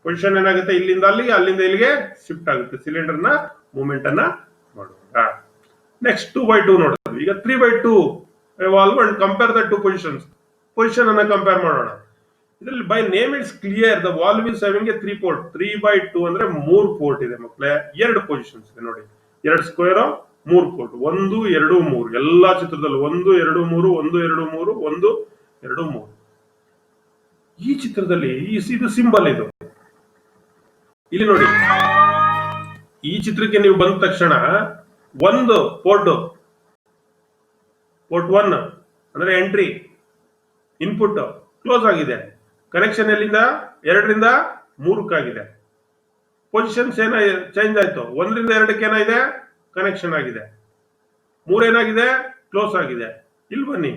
ಪೊಸಿಷನ್, ಏನಾಗುತ್ತೆ ಇಲ್ಲಿಂದ ಅಲ್ಲಿಗೆ, ಅಲ್ಲಿಂದ ಇಲ್ಲಿಗೆ ಶಿಫ್ಟ್ ಆಗುತ್ತೆ ಸಿಲಿಂಡರ್ ನ ಮೂವ್ಮೆಂಟ್ ಅನ್ನ ಮಾಡುವಾಗ. ನೆಕ್ಸ್ಟ್ 2x2 ನೋಡೋದು. ಈಗ 3x2 valve and compare the 2 positions. Position ಅನ್ನ ಕಂಪೇರ್ ಮಾಡೋಣ. ಇದರಲ್ಲಿ by name it's clear the valve is having A 3 port. 3x2 ಅಂದ್ರೆ 3 ಪೋರ್ಟ್ ಇದೆ ಮಕ್ಕಳೇ, 2 ಪೊಸಿಷನ್ಸ್ ಇದೆ. ನೋಡಿ, 2 ಸ್ಕ್ವೇರ್ 3 ಪೋರ್ಟ್, 1 2 3 ಎಲ್ಲಾ ಚಿತ್ರದಲ್ಲಿ 1 2 3 1 2 3 1 2 3. ಈ ಚಿತ್ರದಲ್ಲಿ ಇದು ಸಿಂಬಲ್. ಇದು ಇಲ್ಲಿ ನೋಡಿ, ಈ ಚಿತ್ರಕ್ಕೆ ನೀವು ಬಂದ ತಕ್ಷಣ ಒಂದು ಪೋರ್ಟ್ 1 ಅಂದ್ರೆ ಎಂಟ್ರಿ, ಇನ್ಪುಟ್ ಕ್ಲೋಸ್ ಆಗಿದೆ. ಕನೆಕ್ಷನ್ ಎಲ್ಲಿಂದ 2 ರಿಂದ 3 ಆಗಿದೆ. ಪೊಸಿಷನ್ಸ್ ಏನ ಚೇಂಜ್ ಆಯ್ತು, 1 ರಿಂದ 2 ಏನಾಗಿದೆ, ಕನೆಕ್ಷನ್ ಆಗಿದೆ. 3 ಏನಾಗಿದೆ, ಕ್ಲೋಸ್ ಆಗಿದೆ. ಇಲ್ಲಿ ಬನ್ನಿ,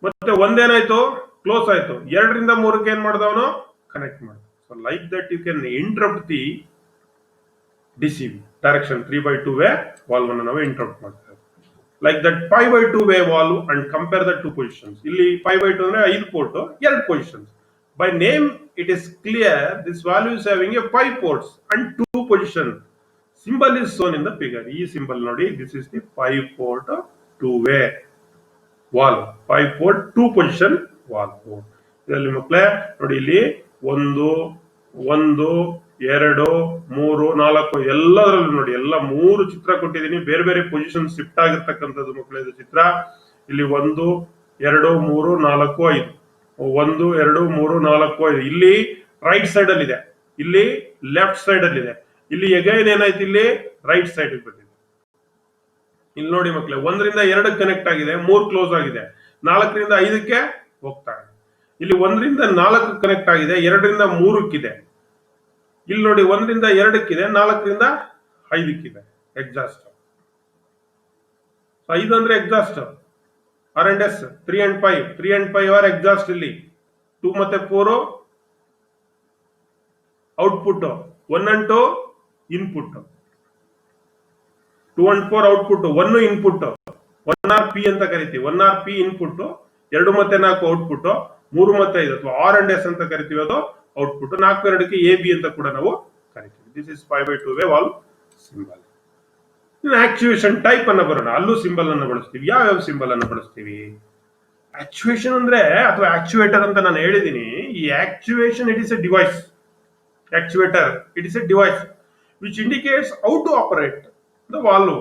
ಮತ್ತೆ 1 ಏನಾಯ್ತು, ಕ್ಲೋಸ್ ಆಯ್ತು. 2 ರಿಂದ 3 ಏನ್ ಮಾಡಿದವನು, ಕನೆಕ್ಟ್ ಮಾಡ. So like that you can interrupt the DCV direction 3x2 way valve ಅನ್ನು ನಾವು ಇಂಟರಪ್ಟ್ ಮಾಡ್ತೇವೆ. Like that 5x2 way valve and compare the 2 positions. ಇಲ್ಲಿ 5x2 ಅಂದ್ರೆ 5 port 2 positions. By name it is clear this valve is having a 5 ports and 2 position. Symbol is shown in the figure. ಈ symbol ನೋಡಿ, this is the 5 port 2 way valve, 5 port 2 position valve. ಇದರಲ್ಲಿ ಮಕ್ಕಳೇ ನೋಡಿ, ಇಲ್ಲಿ 1 1 2 3 4 ಎಲ್ಲದರಲ್ಲೂ ನೋಡಿ, ಎಲ್ಲ 3 ಚಿತ್ರ ಕೊಟ್ಟಿದ್ದೀನಿ. ಬೇರೆ ಬೇರೆ ಪೊಸಿಷನ್ ಶಿಫ್ಟ್ ಆಗಿರ್ತಕ್ಕಂಥದ್ದು ಮಕ್ಕಳೇ ಇದು ಚಿತ್ರ. ಇಲ್ಲಿ 1 2 3 4 5, 1 2 3 4 5. ಇಲ್ಲಿ ರೈಟ್ ಸೈಡ್ ಅಲ್ಲಿ ಇದೆ, ಇಲ್ಲಿ ಲೆಫ್ಟ್ ಸೈಡ್ ಅಲ್ಲಿ ಇದೆ. ಇಲ್ಲಿ ಎಗೈನ್ ಏನಾಯ್ತು, ಇಲ್ಲಿ ರೈಟ್ ಸೈಡ್ ಬಂದಿದೆ. ಇಲ್ಲಿ ನೋಡಿ ಮಕ್ಕಳೇ, 1 ರಿಂದ 2 ಕನೆಕ್ಟ್ ಆಗಿದೆ, 3 ಕ್ಲೋಸ್ ಆಗಿದೆ, 4 ರಿಂದ 5ಕ್ಕೆ ಹೋಗ್ತಾ ಇದೆ. ಇಲ್ಲಿ 1 ರಿಂದ 4 ಕನೆಕ್ಟ್ ಆಗಿದೆ, 2 ರಿಂದ 3ಕ್ಕಿದೆ. ಇಲ್ಲಿ ನೋಡಿ 1 ರಿಂದ 2ಕ್ಕಿದೆ, 4 ರಿಂದ 5ಕ್ಕಿದೆ ಎಕ್ಸಾಸ್ಟ್. 5 ಅಂದ್ರೆ exhaust, R and S, 3 and 5, 3 and 5 are exhaust. ಇಲ್ಲಿ 2 ಮತ್ತೆ 4 output, 1 and 2 input, 2 and 4 output, 1 input, 1 or P ಅಂತ ಕರಿತೀವಿ. 1 ಆರ್ ಪಿ ಇನ್ಪುಟ್, 2 ಮತ್ತೆ 4 ಔಟ್ಪುಟ್, 3 ಮತ್ತೆ 5 ಅಥವಾ ಆರ್ ಅಂಡ್ ಎಸ್ ಅಂತ ಕರಿತೀವಿ, ಅದು ಔಟ್ಪುಟ್. 4 2ಕ್ಕೆ ಎ ಬಿ ಅಂತ ಕೂಡ ನಾವು ಕರಿತೀವಿ. This is 5/2 way valve symbol. Actuation type ಅನ್ನ ಬರೋಣ. ಅಲ್ಲೂ ಸಿಂಬಲ್ ಅನ್ನು ಬಳಸ್ತೀವಿ. ಯಾವ ಸಿಂಬಲ್ ಅನ್ನು ಬಳಸ್ತೀವಿ? ಆಕ್ಚುಯೇಷನ್ ಅಂದ್ರೆ ಅಥವಾ ಆಕ್ಚುಯೇಟರ್ ಅಂತ ನಾನು ಹೇಳಿದೀನಿ. ಈ actuation it is a device. Actuator it is a device which indicates how to operate the valve.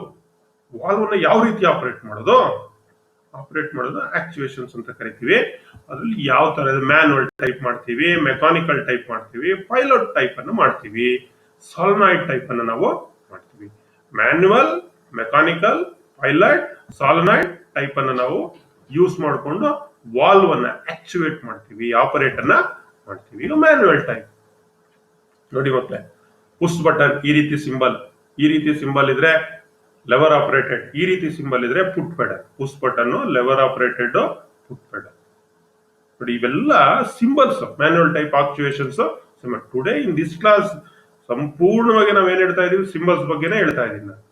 Valve ಅನ್ನ ಯಾವ ರೀತಿ ಆಪರೇಟ್ ಮಾಡೋದು ಆಕ್ಚುಯೇಷನ್ಸ್ ಅಂತ ಕರಿತೀವಿ. ಅದ್ರಲ್ಲಿ ಯಾವ ತರದ ಮ್ಯಾನ್ಯುವಲ್ ಟೈಪ್ ಮಾಡ್ತೀವಿ, ಮೆಕ್ಯಾನಿಕಲ್ ಟೈಪ್ ಮಾಡ್ತೀವಿ, ಪೈಲಟ್ ಟೈಪ್ ಅನ್ನು ಮಾಡ್ತೀವಿ, ಸಾಲಿನಾಯ್ಡ್ ಟೈಪ್ ಅನ್ನು ನಾವು ಮಾಡ್ತೀವಿ. ಮ್ಯಾನ್ಯುವಲ್, ಮೆಕ್ಯಾನಿಕಲ್, ಪೈಲಟ್, ಸಾಲಿನಾಯ್ಡ್ ಟೈಪ್ ಅನ್ನು ನಾವು ಯೂಸ್ ಮಾಡಿಕೊಂಡು ವಾಲ್ವ್ ಅನ್ನ ಆಕ್ಚುಯೇಟ್ ಮಾಡ್ತೀವಿ, ಆಪರೇಟ್ ಅನ್ನ ಮಾಡ್ತೀವಿ. ಈಗ ಮ್ಯಾನ್ಯುವಲ್ ಟೈಪ್ ನೋಡಿ ಮಕ್ಕಳೇ, ಪುಷ್ ಬಟನ್ ಈ ರೀತಿ ಸಿಂಬಲ್ ಇದ್ರೆ ಲೆವರ್ ಆಪರೇಟೆಡ್, ಈ ರೀತಿ ಸಿಂಬಲ್ ಇದ್ರೆ foot pedal. Push button lever operated, foot pedal. ನೋಡಿ ಇವೆಲ್ಲ symbols, manual type actuations. Today in this class ಸಂಪೂರ್ಣವಾಗಿ ನಾವ್ ಏನ್ ಹೇಳ್ತಾ ಇದೀವಿ, ಸಿಂಬಲ್ಸ್ ಬಗ್ಗೆನೇ ಹೇಳ್ತಾ ಇದೀನಿ ನಾನು.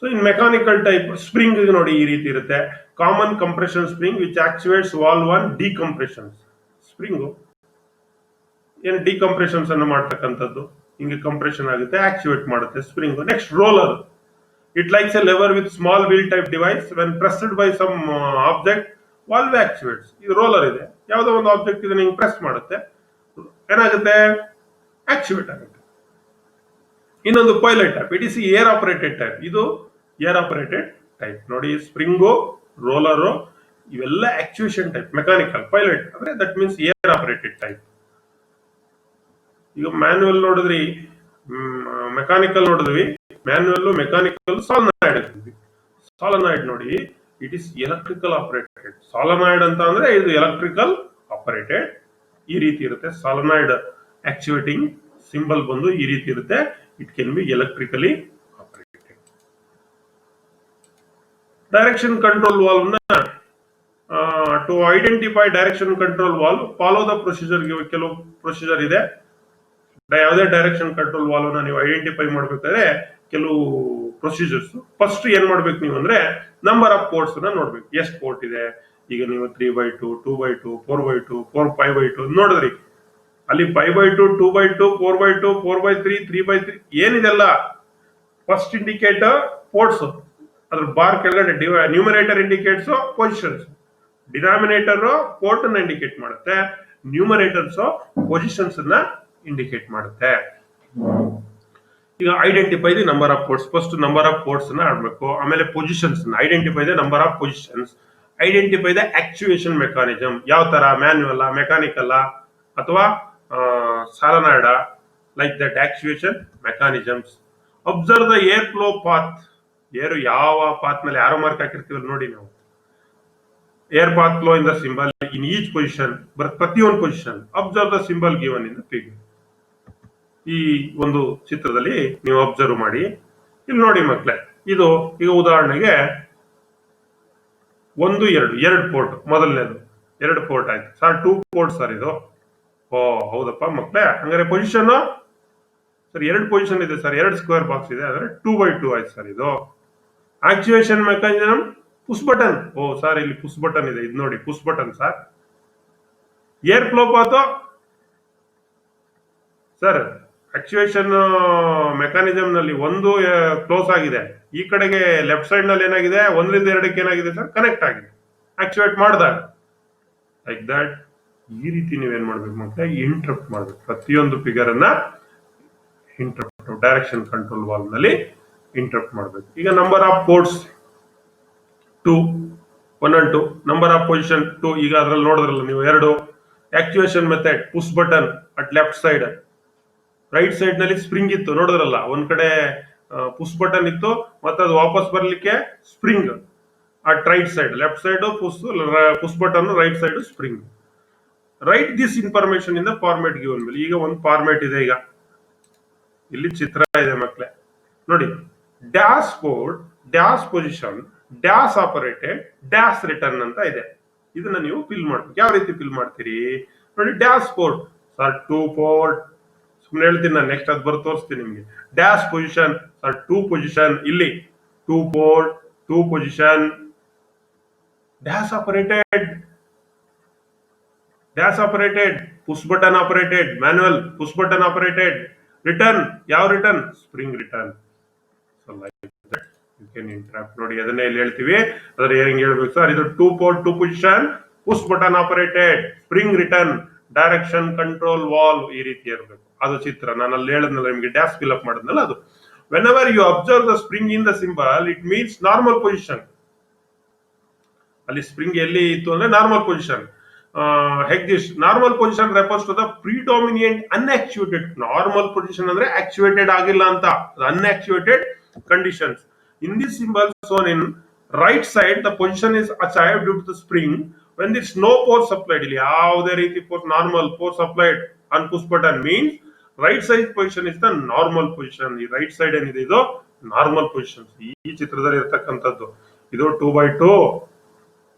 So in mechanical type spring ನೋಡಿ ಈ ರೀತಿ ಇರುತ್ತೆ. Common compression spring which ಆಕ್ಚುಯೇಟ್ಸ್ valve on ಡಿಕಂಪ್ರೆಷನ್ಸ್. Spring ಏನು ಡಿಕಂಪ್ರೆಷನ್ಸ್ ಅನ್ನು ಮಾಡ್ತಕ್ಕಂಥದ್ದು, ಹಿಂಗೆ ಕಂಪ್ರೆಷನ್ ಆಗುತ್ತೆ, ಆಕ್ಚುಯೇಟ್ ಮಾಡುತ್ತೆ spring. Next roller, it likes A lever with small wheel type device. When pressed by some object valve ಆಕ್ಚುಯೇಟ್ಸ್. ಇದು ರೋಲರ್ ಇದೆ, ಯಾವುದೋ ಒಂದು ಆಬ್ಜೆಕ್ಟ್ ಇದನ್ನ ಹಿಂಗೆ ಪ್ರೆಸ್ ಮಾಡುತ್ತೆ, ಏನಾಗುತ್ತೆ, ಆಕ್ಚುಯೇಟ್ ಆಗುತ್ತೆ. ಇನ್ನೊಂದು pilot type, it is air operated type. ಇದು ಏರ್ ಆಪರೇಟೆಡ್ ಟೈಪ್. ನೋಡಿ ಸ್ಪ್ರಿಂಗು, ರೋಲರು ಇವೆಲ್ಲ ಆಕ್ಚುಯೇಷನ್ ಟೈಪ್. ಮೆಕ್ಯಾನಿಕಲ್, ಪೈಲಟ್ ಅಂದ್ರೆ that means air operated type. ಈಗ ಮ್ಯಾನ್ಯುವಲ್ ನೋಡಿದ್ರಿ, ಮೆಕ್ಯಾನಿಕಲ್ ನೋಡಿದ್ವಿ, ಮ್ಯಾನ್ಯುವಲ್, ಮೆಕ್ಯಾನಿಕಲ್, ಸಾಲನಾಯ್ಡ್ ನೋಡಿ ಇಟ್ ಇಸ್ ಎಲೆಕ್ಟ್ರಿಕಲ್ ಆಪರೇಟೆಡ್. ಸಾಲನಾಯ್ಡ್ ಅಂತ ಅಂದ್ರೆ ಇದು ಎಲೆಕ್ಟ್ರಿಕಲ್ ಆಪರೇಟೆಡ್. ಈ ರೀತಿ ಇರುತ್ತೆ ಸಾಲನಾಯ್ಡ್ ಆಕ್ಚುಯೇಟಿಂಗ್ ಸಿಂಬಲ್ ಬಂದು ಈ ರೀತಿ ಇರುತ್ತೆ. It can be electrically operated. Direction control valve ನ to identify direction control valve follow the procedure. ಕೆಲವು ಪ್ರೊಸೀಜರ್ ಇದೆ. ಯಾವುದೇ ಡೈರೆಕ್ಷನ್ ಕಂಟ್ರೋಲ್ ವಾಲ್ವ್ ನೀವು ಐಡೆಂಟಿಫೈ ಮಾಡ್ಬೇಕಾದ್ರೆ ಕೆಲವು ಪ್ರೊಸೀಜರ್ಸ್. ಫಸ್ಟ್ ಏನ್ ಮಾಡ್ಬೇಕು ನೀವು ಅಂದ್ರೆ ನಂಬರ್ ಆಫ್ ಪೋರ್ಟ್ಸ್ ನೋಡ್ಬೇಕು, ಎಷ್ಟು ಪೋರ್ಟ್ ಇದೆ. ಈಗ ನೀವು 3/2, 2/2, 4/2, 5/2 ನೋಡಿದ್ರಿ. ಅಲ್ಲಿ 5/2, 2/2, 4/2, 4/3, 3/3 ಏನಿದೆಲ್ಲ ಫಸ್ಟ್ ಇಂಡಿಕೇಟರ್ ಪೋರ್ಟ್ಸ್. ಅದ್ರ ಬಾರ್ ಕೆಳಗಡೆ numerator indicates positions, denominator port ಅನ್ನ ಇಂಡಿಕೇಟ್ ಮಾಡುತ್ತೆ, ನ್ಯೂಮರೇಟರ್ಸ್ ಪೊಸಿಷನ್ಸ್ ಅನ್ನ ಇಂಡಿಕೇಟ್ ಮಾಡುತ್ತೆ. ಈಗ identify the number of ports. First number of ports ಅನ್ನ ಆಡ್ಬೇಕು, ಆಮೇಲೆ positions. Identify the number of positions, identify the actuation mechanism. ಯಾವ ತರ, ಮ್ಯಾನ್ಯುವಲ್, ಮೆಕ್ಯಾನಿಕಲ್ ಅಥವಾ solenoid, like that actuation mechanisms. Observe the air flow path. Air ಯಾವ path ನಲ್ಲಿ arrow mark ಹಾಕಿರ್ತೀವಲ್ಲ ನೋಡಿ ನಾವು, air path flow in the symbol in each position. ಪ್ರತಿಯೊಂದು position observe the symbol given in the figure. ಈ ಒಂದು ಚಿತ್ರದಲ್ಲಿ ನೀವು ಅಬ್ಸರ್ವ್ ಮಾಡಿ. ಇಲ್ಲಿ ನೋಡಿ ಮಕ್ಕಳೇ, ಇದು ಈಗ ಉದಾಹರಣೆಗೆ 1, 2 ಪೋರ್ಟ್. ಮೊದಲನೇದು 2 ಪೋರ್ಟ್ ಆಯ್ತು ಸರ್, 2 ಪೋರ್ಟ್ ಸರ್ ಇದು. ಓ ಹೌದಪ್ಪ ಮಕ್ಕಳೇ, ಹಂಗಾರೆ ಪೊಸಿಷನ್ ಸರ್ 2 ಪೊಸಿಷನ್ ಇದೆ ಸರ್, 2 ಸ್ಕ್ವೇರ್ ಬಾಕ್ಸ್ ಇದೆ, ಅಂದ್ರೆ 2/2 ಆಯ್ತು ಸರ್ ಇದು. Actuation mechanism push button. ಓ ಸರ್ ಇಲ್ಲಿ ಪುಷ್ ಬಟನ್ ಇದೆ, ಇದು ನೋಡಿ push button sir. Air flow path sir, actuation mechanism ನಲ್ಲಿ 1 ಕ್ಲೋಸ್ ಆಗಿದೆ, ಈ ಕಡೆಗೆ ಲೆಫ್ಟ್ ಸೈಡ್ ನಲ್ಲಿ ಏನಾಗಿದೆ, 1 ರಿಂದ 2ಕ್ಕೆ ಏನಾಗಿದೆ ಸರ್, ಕನೆಕ್ಟ್ ಆಗಿದೆ ಆಕ್ಚುಯೇಟ್ ಮಾಡಿದಾಗ. ಲೈಕ್ ದಟ್ ಈ ರೀತಿ ನೀವೇನ್ ಮಾಡ್ಬೇಕು ಮತ್ತೆ ಇಂಟರಪ್ಟ್ ಮಾಡ್ಬೇಕು. ಪ್ರತಿಯೊಂದು ಫಿಗರ್ ಅನ್ನ ಇಂಟರಪ್ಟ್, ಡೈರೆಕ್ಷನ್ ಕಂಟ್ರೋಲ್ ವಾಲ್ವ್ ನಲ್ಲಿ ಇಂಟರಪ್ಟ್ ಮಾಡ್ಬೇಕು. ಈಗ number of ports 2, 1 and 2. Number of position 2. ಈಗ ಅದ್ರಲ್ಲಿ ನೋಡಿದ್ರಲ್ಲ ನೀವು 2. Actuation method push button at left side, right side ನಲ್ಲಿ ಸ್ಪ್ರಿಂಗ್ ಇತ್ತು ನೋಡಿದ್ರಲ್ಲ, ಒಂದ್ ಕಡೆ ಪುಷ್ ಬಟನ್ ಇತ್ತು ಮತ್ತೆ ಅದು ವಾಪಸ್ ಬರ್ಲಿಕ್ಕೆ spring at right side, left side push button, right side spring. Write this information in the format given bill. ಈಗ ಒಂದು ಫಾರ್ಮೆಟ್ ಇದೆ, ಈಗ ಇಲ್ಲಿ ಚಿತ್ರ ಇದೆ ಮಕ್ಕಳೇ ನೋಡಿ. Dash board, dash position, dash operated, dash return ಅಂತ ಇದೆ. ಇದನ್ನ ನೀವು ಫಿಲ್ ಮಾಡ್ಬೇಕು. ಯಾವ ರೀತಿ ಫಿಲ್ ಮಾಡ್ತೀರಿ ನೋಡಿ. ಡ್ಯಾಶ್ ಬೋರ್ಡ್ ಸರ್ 2 ಪೋರ್ಟ್, ಸುಮ್ಮನೆ ಹೇಳ್ತೀನಿ ನಾನು, ನೆಕ್ಸ್ಟ್ ಅದು ಬರ್ ತೋರಿಸ್ತೀನಿ ನಿಮ್ಗೆ. ಡ್ಯಾಶ್ ಪೊಸಿಷನ್ ಸರ್ 2 ಪೊಸಿಷನ್, ಇಲ್ಲಿ 2 port 2 position. Dash operated, dash operated, push button operated, manual push button operated. Return ಯಾವ return? Spring return. So like that you can interrupt. ನೋಡಿ ಅದನ್ನೇ ಇಲ್ಲಿ ಹೇಳ್ತೀವಿ, ಅದ್ರ ಹೆಂಗ್ ಹೇಳ್ಬೇಕು ಸರ್, ಇದು 2 port 2 position, push button operated, spring return, direction control valve, ಈ ರೀತಿ ಇರಬೇಕು. ಅದು ಚಿತ್ರ ನಾನು ಅಲ್ಲಿ ಹೇಳಿದ್ನಲ್ಲ ನಿಮಗೆ, ಡ್ಯಾಶ್ ಫಿಲ್ ಅಪ್ ಮಾಡಿದ್ನಲ್ಲ ಅದು. whenever you observe the spring in the symbol, it means normal position. ಅಲ್ಲಿ ಸ್ಪ್ರಿಂಗ್ ಎಲ್ಲಿ ಇತ್ತು ಅಂದ್ರೆ normal position. this normal position refers to the predominant unactuated. Normal position ಅಂದ್ರೆ actuated ಆಗಿಲ್ಲ ಅಂತ, unactuated conditions. In this symbol shown in right side, the position is achieved due to the spring when there is no force applied. ಇಲ್ಲಿ ಯಾವುದೇ ರೀತಿ force, normal force applied on push button means right side position is the normal position. ಈ right side ಏನಿದೆ ಇದು normal position. ಈ ಚಿತ್ರದಲ್ಲಿ ಇರತಕ್ಕಂಥದ್ದು ಇದು 2x2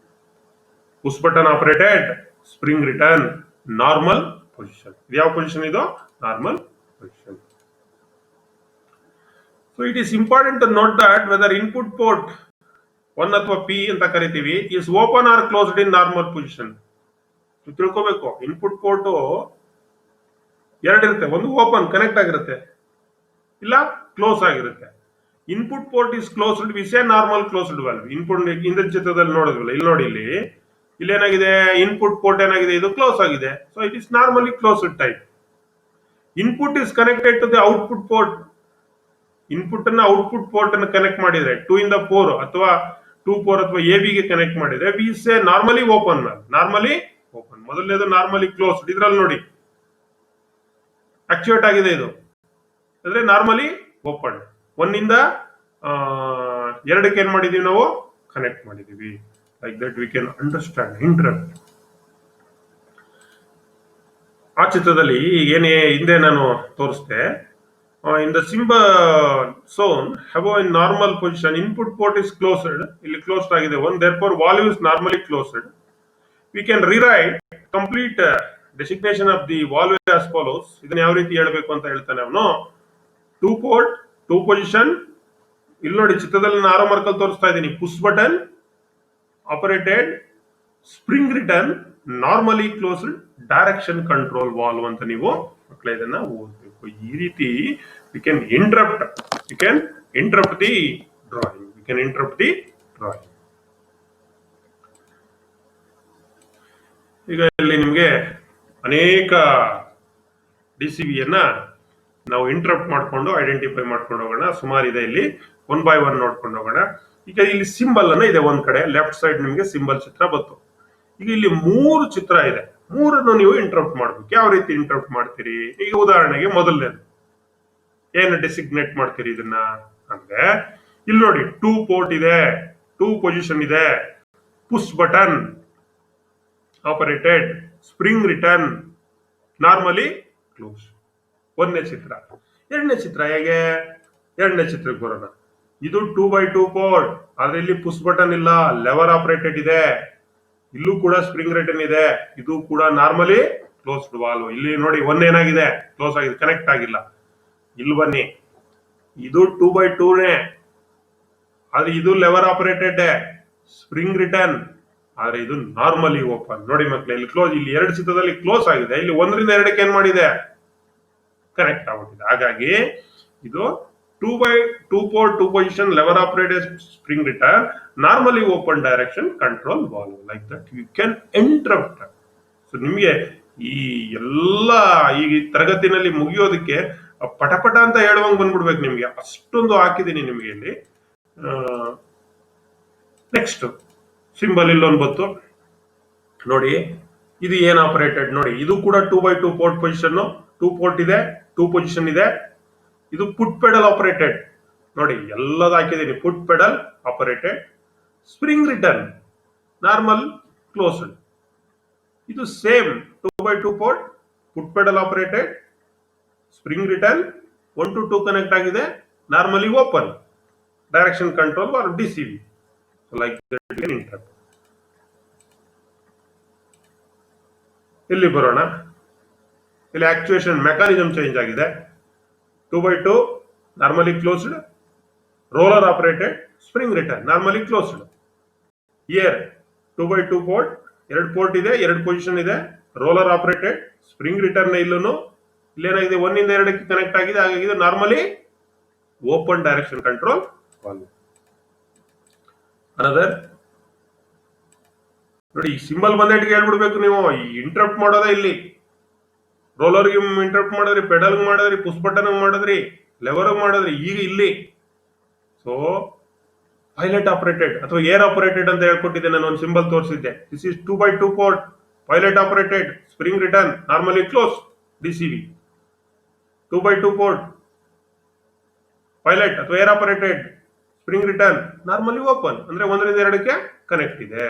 push button operated, spring return, normal position. ಇದು ಯಾವ ಪೊಸಿಷನ್? ಇದು normal position. So it is important to note that whether input port 1 ಅಥವಾ ಪಿ ಅಂತ ಕರಿತೀವಿ is open or closed in normal position. ತಿಳ್ಕೋಬೇಕು, ಇನ್ಪುಟ್ ಪೋರ್ಟ್ ಎರಡಿರುತ್ತೆ, ಒಂದು open connect ಆಗಿರುತ್ತೆ, ಇಲ್ಲ ಕ್ಲೋಸ್ ಆಗಿರುತ್ತೆ. Input port is closed, we say normal closed valve. Input ಹಿಂದಿನ ಚಿತ್ರದಲ್ಲಿ ನೋಡಿದ್ವಲ್ಲ, ಇಲ್ಲಿ ನೋಡಿ, ಇಲ್ಲಿ ಏನಾಗಿದೆ, ಇನ್ಪುಟ್ ಪೋರ್ಟ್ ಏನಾಗಿದೆ, ಇದು ಕ್ಲೋಸ್ ಆಗಿದೆ. So it is normally closed type. Input is connected to the output port. Input ಅನ್ನ ಔಟ್ಪುಟ್ ಪೋರ್ಟ್ ಅನ್ನು ಕನೆಕ್ಟ್ ಮಾಡಿದ್ರೆ 2 ಇಂದ 4 ಅಥವಾ 2 4 ಅಥವಾ ಎ ಬಿ ಗೆ ಕನೆಕ್ಟ್ ಮಾಡಿದ್ರೆ we say normally open. Normally open. ಮೊದಲನೇದು ನಾರ್ಮಲಿ ಕ್ಲೋಸ್ಡ್. ಇದ್ರಲ್ಲಿ ನೋಡಿ ಆಕ್ಚುಯೇಟ್ ಆಗಿದೆ, ಇದು ಅಂದ್ರೆ ನಾರ್ಮಲಿ ಓಪನ್. 1 ಇಂದ 2ಕ್ಕೆ ಏನ್ ಮಾಡಿದೀವಿ ನಾವು, ಕನೆಕ್ಟ್ ಮಾಡಿದೀವಿ. Like that we can understand interrupt. ಆ ಚಿತ್ರದಲ್ಲಿ ಏನೇ ಹಿಂದೆ ನಾನು ತೋರಿಸ್ದೆ, in the symbol shown above in normal position, input port is closed. ಇಲ್ಲಿ closed ಆಗಿದೆ 1, therefore valve is normally closed. We can rewrite complete designation of the valve as follows. ಇದನ್ನ ಯಾವ ರೀತಿ ಹೇಳಬೇಕು ಅಂತ ಹೇಳ್ತಾನೆ ಅವನು. 2 port 2 position, ಇಲ್ಲಿ ನೋಡಿ ಚಿತ್ರದಲ್ಲಿ ನಾನು ಆರೋ ಮಾರ್ಕಲ್ಲಿ ತೋರಿಸ್ತಾ ಇದ್ದೀನಿ. Push button operated, spring return, normally closed, direction control valve ಅಂತ ನೀವು ಮಕ್ಕಳ ಇದನ್ನ ಓದ್ಬೇಕು. ಈ ರೀತಿ we can interrupt the drawing. ಈಗ ಇಲ್ಲಿ ನಿಮಗೆ ಅನೇಕ ಡಿಸಿವಿಯನ್ನ ನಾವು ಇಂಟರಪ್ಟ್ ಮಾಡ್ಕೊಂಡು ಐಡೆಂಟಿಫೈ ಮಾಡ್ಕೊಂಡು ಹೋಗೋಣ. ಸುಮಾರು ಇದೆ, ಇಲ್ಲಿ 1 by 1 ನೋಡ್ಕೊಂಡು ಹೋಗೋಣ. ಈಗ ಇಲ್ಲಿ ಸಿಂಬಲ್ ಅನ್ನ ಇದೆ ಒಂದ್ ಕಡೆ, ಲೆಫ್ಟ್ ಸೈಡ್ ನಿಮಗೆ ಸಿಂಬಲ್ ಚಿತ್ರ ಬಂತು. ಈಗ ಇಲ್ಲಿ 3 ಚಿತ್ರ ಇದೆ, 3 ನೀವು ಇಂಟರಪ್ಟ್ ಮಾಡ್ಬೇಕು. ಯಾವ ರೀತಿ ಇಂಟರಪ್ಟ್ ಮಾಡ್ತೀರಿ? ಈಗ ಉದಾಹರಣೆಗೆ ಮೊದಲನೇದು ಏನು ಡೆಸಿಗ್ನೇಟ್ ಮಾಡ್ತೀರಿ ಇದನ್ನ ಅಂದ್ರೆ, ಇಲ್ಲಿ ನೋಡಿ 2 ಪೋರ್ಟ್ ಇದೆ, 2 ಪೊಸಿಷನ್ ಇದೆ, push button operated, spring return, normally close. 1ನೇ ಚಿತ್ರ. 2ನೇ ಚಿತ್ರ ಹೇಗೆ? 2ನೇ ಚಿತ್ರಕ್ಕೆ ಬರೋಣ. ಇದು 2x2 ಪೋರ್ಟ್, ಆದ್ರೆ ಇಲ್ಲಿ ಪುಷ್ ಬಟನ್ ಇಲ್ಲ, ಲೆವರ್ ಆಪರೇಟೆಡ್ ಇದೆ, ಇಲ್ಲೂ ಕೂಡ ಸ್ಪ್ರಿಂಗ್ ರಿಟರ್ನ್ ಇದೆ, ಇದು ಕೂಡ ನಾರ್ಮಲಿ ಕ್ಲೋಸ್ಡ್ ವಾಲ್ವ್. ಇಲ್ಲಿ ನೋಡಿ 1 ಏನಾಗಿದೆ, ಕ್ಲೋಸ್ ಆಗಿದೆ, ಕನೆಕ್ಟ್ ಆಗಿಲ್ಲ. ಇಲ್ಲಿ ಬನ್ನಿ, ಇದು 2x2ನೇ, ಆದ್ರೆ ಇದು ಲೆವರ್ ಆಪರೇಟೆಡ್, ಸ್ಪ್ರಿಂಗ್ ರಿಟರ್ನ್, ಆದ್ರೆ ಇದು ನಾರ್ಮಲಿ ಓಪನ್. ನೋಡಿ ಮಕ್ಕಳೇ, ಇಲ್ಲಿ ಕ್ಲೋಸ್, ಇಲ್ಲಿ 2 ಚಿತ್ರದಲ್ಲಿ ಕ್ಲೋಸ್ ಆಗಿದೆ, ಇಲ್ಲಿ 1ರಿಂದ 2ಕ್ಕೆ ಏನ್ ಮಾಡಿದೆ, ಕನೆಕ್ಟ್ ಆಗ್ಬಿಟ್ಟಿದೆ. ಹಾಗಾಗಿ ಇದು 2x2 port 2 position, lever operated, spring return, normally open, direction control valve. Like that you can interrupt. So ನಿಮ್ಗೆ ಈ ಎಲ್ಲ ಈ ತರಗತಿನಲ್ಲಿ ಮುಗಿಯೋದಕ್ಕೆ ಪಟಪಟ ಅಂತ ಹೇಳುವಂಗ್ ಬಂದ್ಬಿಡ್ಬೇಕು ನಿಮ್ಗೆ, ಅಷ್ಟೊಂದು ಹಾಕಿದೀನಿ ನಿಮ್ಗೆ ಇಲ್ಲಿ. ನೆಕ್ಸ್ಟ್ ಸಿಂಬಲ್ ಇಲ್ಲೊಂದು ಬತ್ತು ನೋಡಿ, ಇದು ಏನ್ ಆಪರೇಟೆಡ್ ನೋಡಿ, ಇದು ಕೂಡ 2x2 port position, two port ಇದೆ, ಟೂ ಪೊಸಿಷನ್ ಇದೆ. ಇದು ಪುಟ್ ಪೆಡಲ್ ಆಪರೇಟೆಡ್ ನೋಡಿ, ಎಲ್ಲದ ಹಾಕಿದೀನಿ. Foot pedal operated, spring return, normal closed. ಇದು same 2x2 port, foot pedal operated, spring return, 1 to 2 connect ಆಗಿದೆ, normally open, direction control or DCV. Like interrupt. ಇಲ್ಲಿ ಬರೋಣ. ಇಲ್ಲಿ ಆಕ್ಚುಯೇಷನ್ ಮೆಕಾನಿಸಮ್ ಚೇಂಜ್ ಆಗಿದೆ. 2x2 normally closed, roller operated, spring return, normally closed. ಇಯರ್ 2x2 port, ಎರಡು port ಇದೆ, ಎರಡು position ಇದೆ, ರೋಲರ್ ಆಪರೇಟೆಡ್, ಸ್ಪ್ರಿಂಗ್ ರಿಟರ್ನ್. ಇಲ್ಲೇನಾಗಿದೆ, 1 ಇಂದ 2ಕ್ಕೆ ಕನೆಕ್ಟ್ ಆಗಿದೆ, ಹಾಗಾಗಿ ಇದು normally open direction control. Another ನೋಡಿ, ಈ ಸಿಂಬಲ್ ಬಂದೇಟಿಗೆ ಹೇಳ್ಬಿಡ್ಬೇಕು ನೀವು. ಈ ಇಂಟರಪ್ಟ್ ಮಾಡೋದೇ ಇಲ್ಲಿ. ರೋಲರ್ಗೆ ಇಂಟರಪ್ಟ್ ಮಾಡಿದ್ರಿ, ಪೆಡಲ್ ಮಾಡಿದ್ರಿ, ಪುಷ್ ಬಟನ್ ಮಾಡಿದ್ರಿ, ಲೆವರ್ ಮಾಡಿದ್ರಿ. ಈಗ ಇಲ್ಲಿ ಸೊ ಪೈಲಟ್ ಆಪರೇಟೆಡ್ ಅಥವಾ ಏರ್ ಆಪರೇಟೆಡ್ ಅಂತ ಹೇಳ್ಕೊಟ್ಟಿದ್ದೆ ನಾನು, ಒಂದು ಸಿಂಬಲ್ ತೋರಿಸಿದ್ದೆ. This is 2x2 port, pilot operated, spring return, normally close, DCV. 2x2 port, pilot ಅಥವಾ air operated, spring return, normally open, ಅಂದ್ರೆ 1 ರಿಂದ 2ಕ್ಕೆ ಕನೆಕ್ಟ್ ಇದೆ.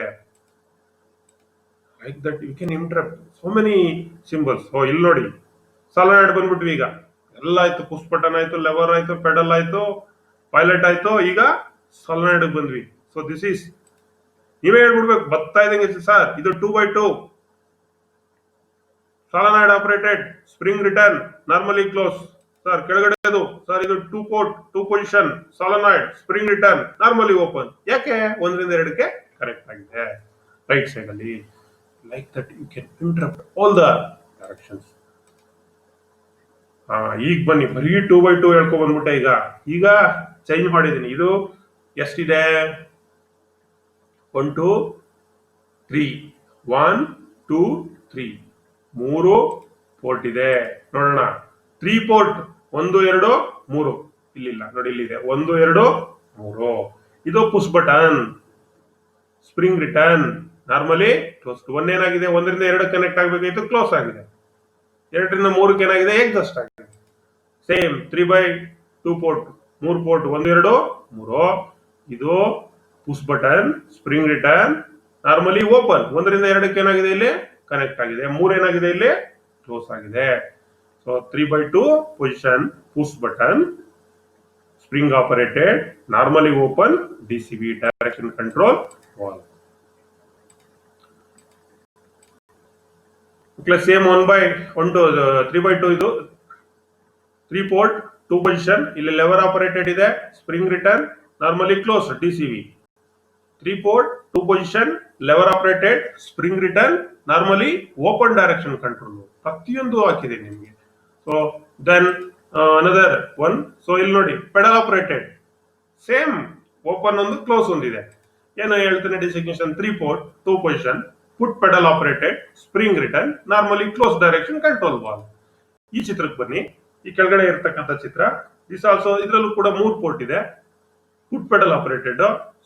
Like that you can interrupt so many symbols. ಇಲ್ಲಿ ನೋಡಿ, ಸಾಲನಾಯ್ಡ್ ಬಂದ್ಬಿಟ್ವಿ. ಈಗ ಎಲ್ಲ ಆಯ್ತು, ಪುಷ್ ಬಟನ್ ಆಯ್ತು, ಲೆವರ್ ಆಯ್ತು, ಪೆಡಲ್ ಆಯ್ತು, ಪೈಲಟ್ ಆಯ್ತು, ಈಗ ಸಾಲನಾಯ್ಡ್ ಬಂದ್ವಿ. ಸೊ ದಿಸ್ ಈಸ್, ನೀವೇ ಹೇಳ್ಬಿಡ್ಬೇಕು ಬರ್ತಾ ಇದ್ದಂಗೆ, ಸರ್ ಇದು 2x2 solenoid operated, spring return, normally close. Sir ಕೆಳಗಡೆ ಸರ್ ಇದು 2 port, 2 position, solenoid, spring return, normally open. ಯಾಕೆ? 1 ರಿಂದ 2ಕ್ಕೆ ಕನೆಕ್ಟ್ ಆಗಿದೆ ರೈಟ್ ಸೈಡ್ ಅಲ್ಲಿ. Like that you can interrupt all the directions. ಈಗ ಬನ್ನಿ, ಬರೀ 2x2 ಹೇಳ್ಕೊ ಬಂದ್ಬಿಟ್ಟೆ. ಈಗ ಚೇಂಜ್ ಮಾಡಿದೀನಿ. ಇದು ಎಷ್ಟಿದೆ? 1 2 3 1 2 3 3 ಪೋರ್ಟ್ ಇದೆ. ನೋಡೋಣ, 3 ಪೋರ್ಟ್, 1 2 3. ಇಲ್ಲಿಲ್ಲ ನೋಡಿ, ಇಲ್ಲಿದೆ 1 2 3. ಇದು push button, spring return, normally close. 1 ಏನಾಗಿದೆ, 1 ರಿಂದ 2 ಕನೆಕ್ಟ್ ಆಗಬೇಕಾಯ್ತು, ಕ್ಲೋಸ್ ಆಗಿದೆ. 2 ರಿಂದ 3ಕ್ಕೆ ಏನಾಗಿದೆ, ಎಕ್ಸಾಸ್ಟ್ ಆಗಿದೆ. Same 3x2 port, 3 port, 1 2 3. ಇದು push button, spring return, normally open. 1 ರಿಂದ 2ಕ್ಕೆ ಏನಾಗಿದೆ, ಇಲ್ಲಿ ಕನೆಕ್ಟ್ ಆಗಿದೆ. 3 ಏನಾಗಿದೆ, ಇಲ್ಲಿ ಕ್ಲೋಸ್ ಆಗಿದೆ. So 3x2 position, push button, spring operated, normally open, DCB, direction control valve. Same 3x2 ಇದು 3 ಪೋರ್ಟ್, 2 ಪೊಸಿಷನ್. ಇಲ್ಲಿ ಲೆವರ್ ಆಪರೇಟೆಡ್ ಇದೆ, spring return, normally close, DCV. 3 port, 2 position, lever operated, spring return, normally open direction control. ಪ್ರತಿಯೊಂದು ಹಾಕಿದೆ ನಿಮಗೆ. So then another one. So ಇಲ್ಲಿ ನೋಡಿ, pedal operated, same open ಒಂದು, close ಒಂದಿದೆ. ಏನೋ ಹೇಳ್ತಾನೆ ಡಿಸಿಗ್ನೇಷನ್. 3 ಪೋರ್ಟ್, 2 ಪೊಸಿಷನ್, ಪುಟ್ pedal operated, spring return, normally close direction control wall. ಈ ಚಿತ್ರಕ್ಕೆ ಬನ್ನಿ. ಈ ಕೆಳಗಡೆ ಇರತಕ್ಕಂಥ ಚಿತ್ರ. ದಿಸ್ ಆಲ್ಸೋ, ಇದರಲ್ಲೂ ಕೂಡ 3 ಪೋರ್ಟ್ ಇದೆ, foot pedal operated,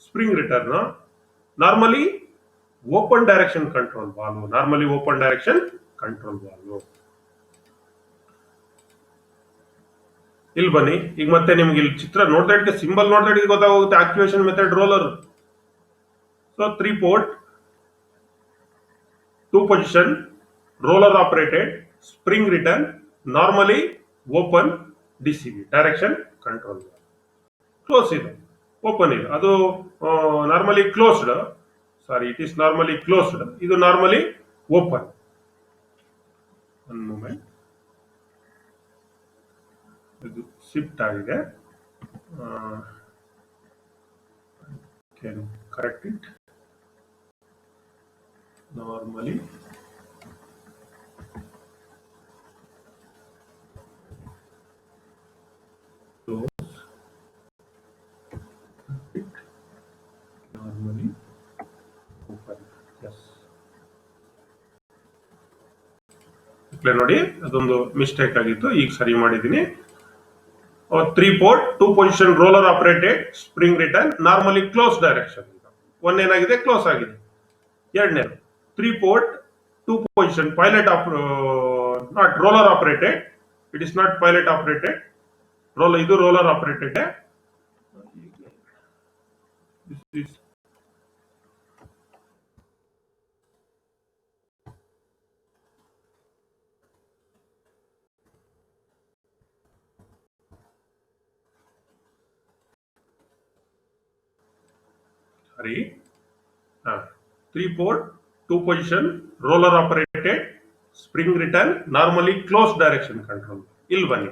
spring return, normally open direction control valve, normally open direction control valve. ಇಲ್ಲಿ ಬನ್ನಿ. ಈಗ ಮತ್ತೆ ನಿಮ್ಗೆ ಇಲ್ಲಿ ಚಿತ್ರ ನೋಡ್ತಾ ಇಟ್ಕೆ, ಸಿಂಬಲ್ ನೋಡ್ತಾ ಇಟ್ಕೆ ಗೊತ್ತಾಗುತ್ತೆ activation method roller. So 3 port, 2 position, roller operated, spring return, normally open, DCB, direction control. Close ಇದೆ, ಓಪನ್ ಇದೆ. ಅದು normally closed, sorry it is normally closed, ಇದು ನಾರ್ಮಲಿ ಓಪನ್. ಒಂದು ಮೂಮೆಂಟ್, ಇದು ಶಿಫ್ಟ್ ಆಗಿದೆ. Can correct it. Normally normally open. Yes. ನೋಡಿ, ಅದೊಂದು mistake ಆಗಿತ್ತು, ಈಗ ಸರಿ ಮಾಡಿದ್ದೀನಿ. 3 port, 2 position, roller operated, spring return, normally close direction. 1 ಏನಾಗಿದೆ, ಕ್ಲೋಸ್ ಆಗಿದೆ. 2ನೇದು 3 port, 2 position, pilot not roller operated, It is not pilot operated. Idu roller operated. This is sorry. 3-port, 2-position, roller operated, spring return, normally closed direction control. Ill bani.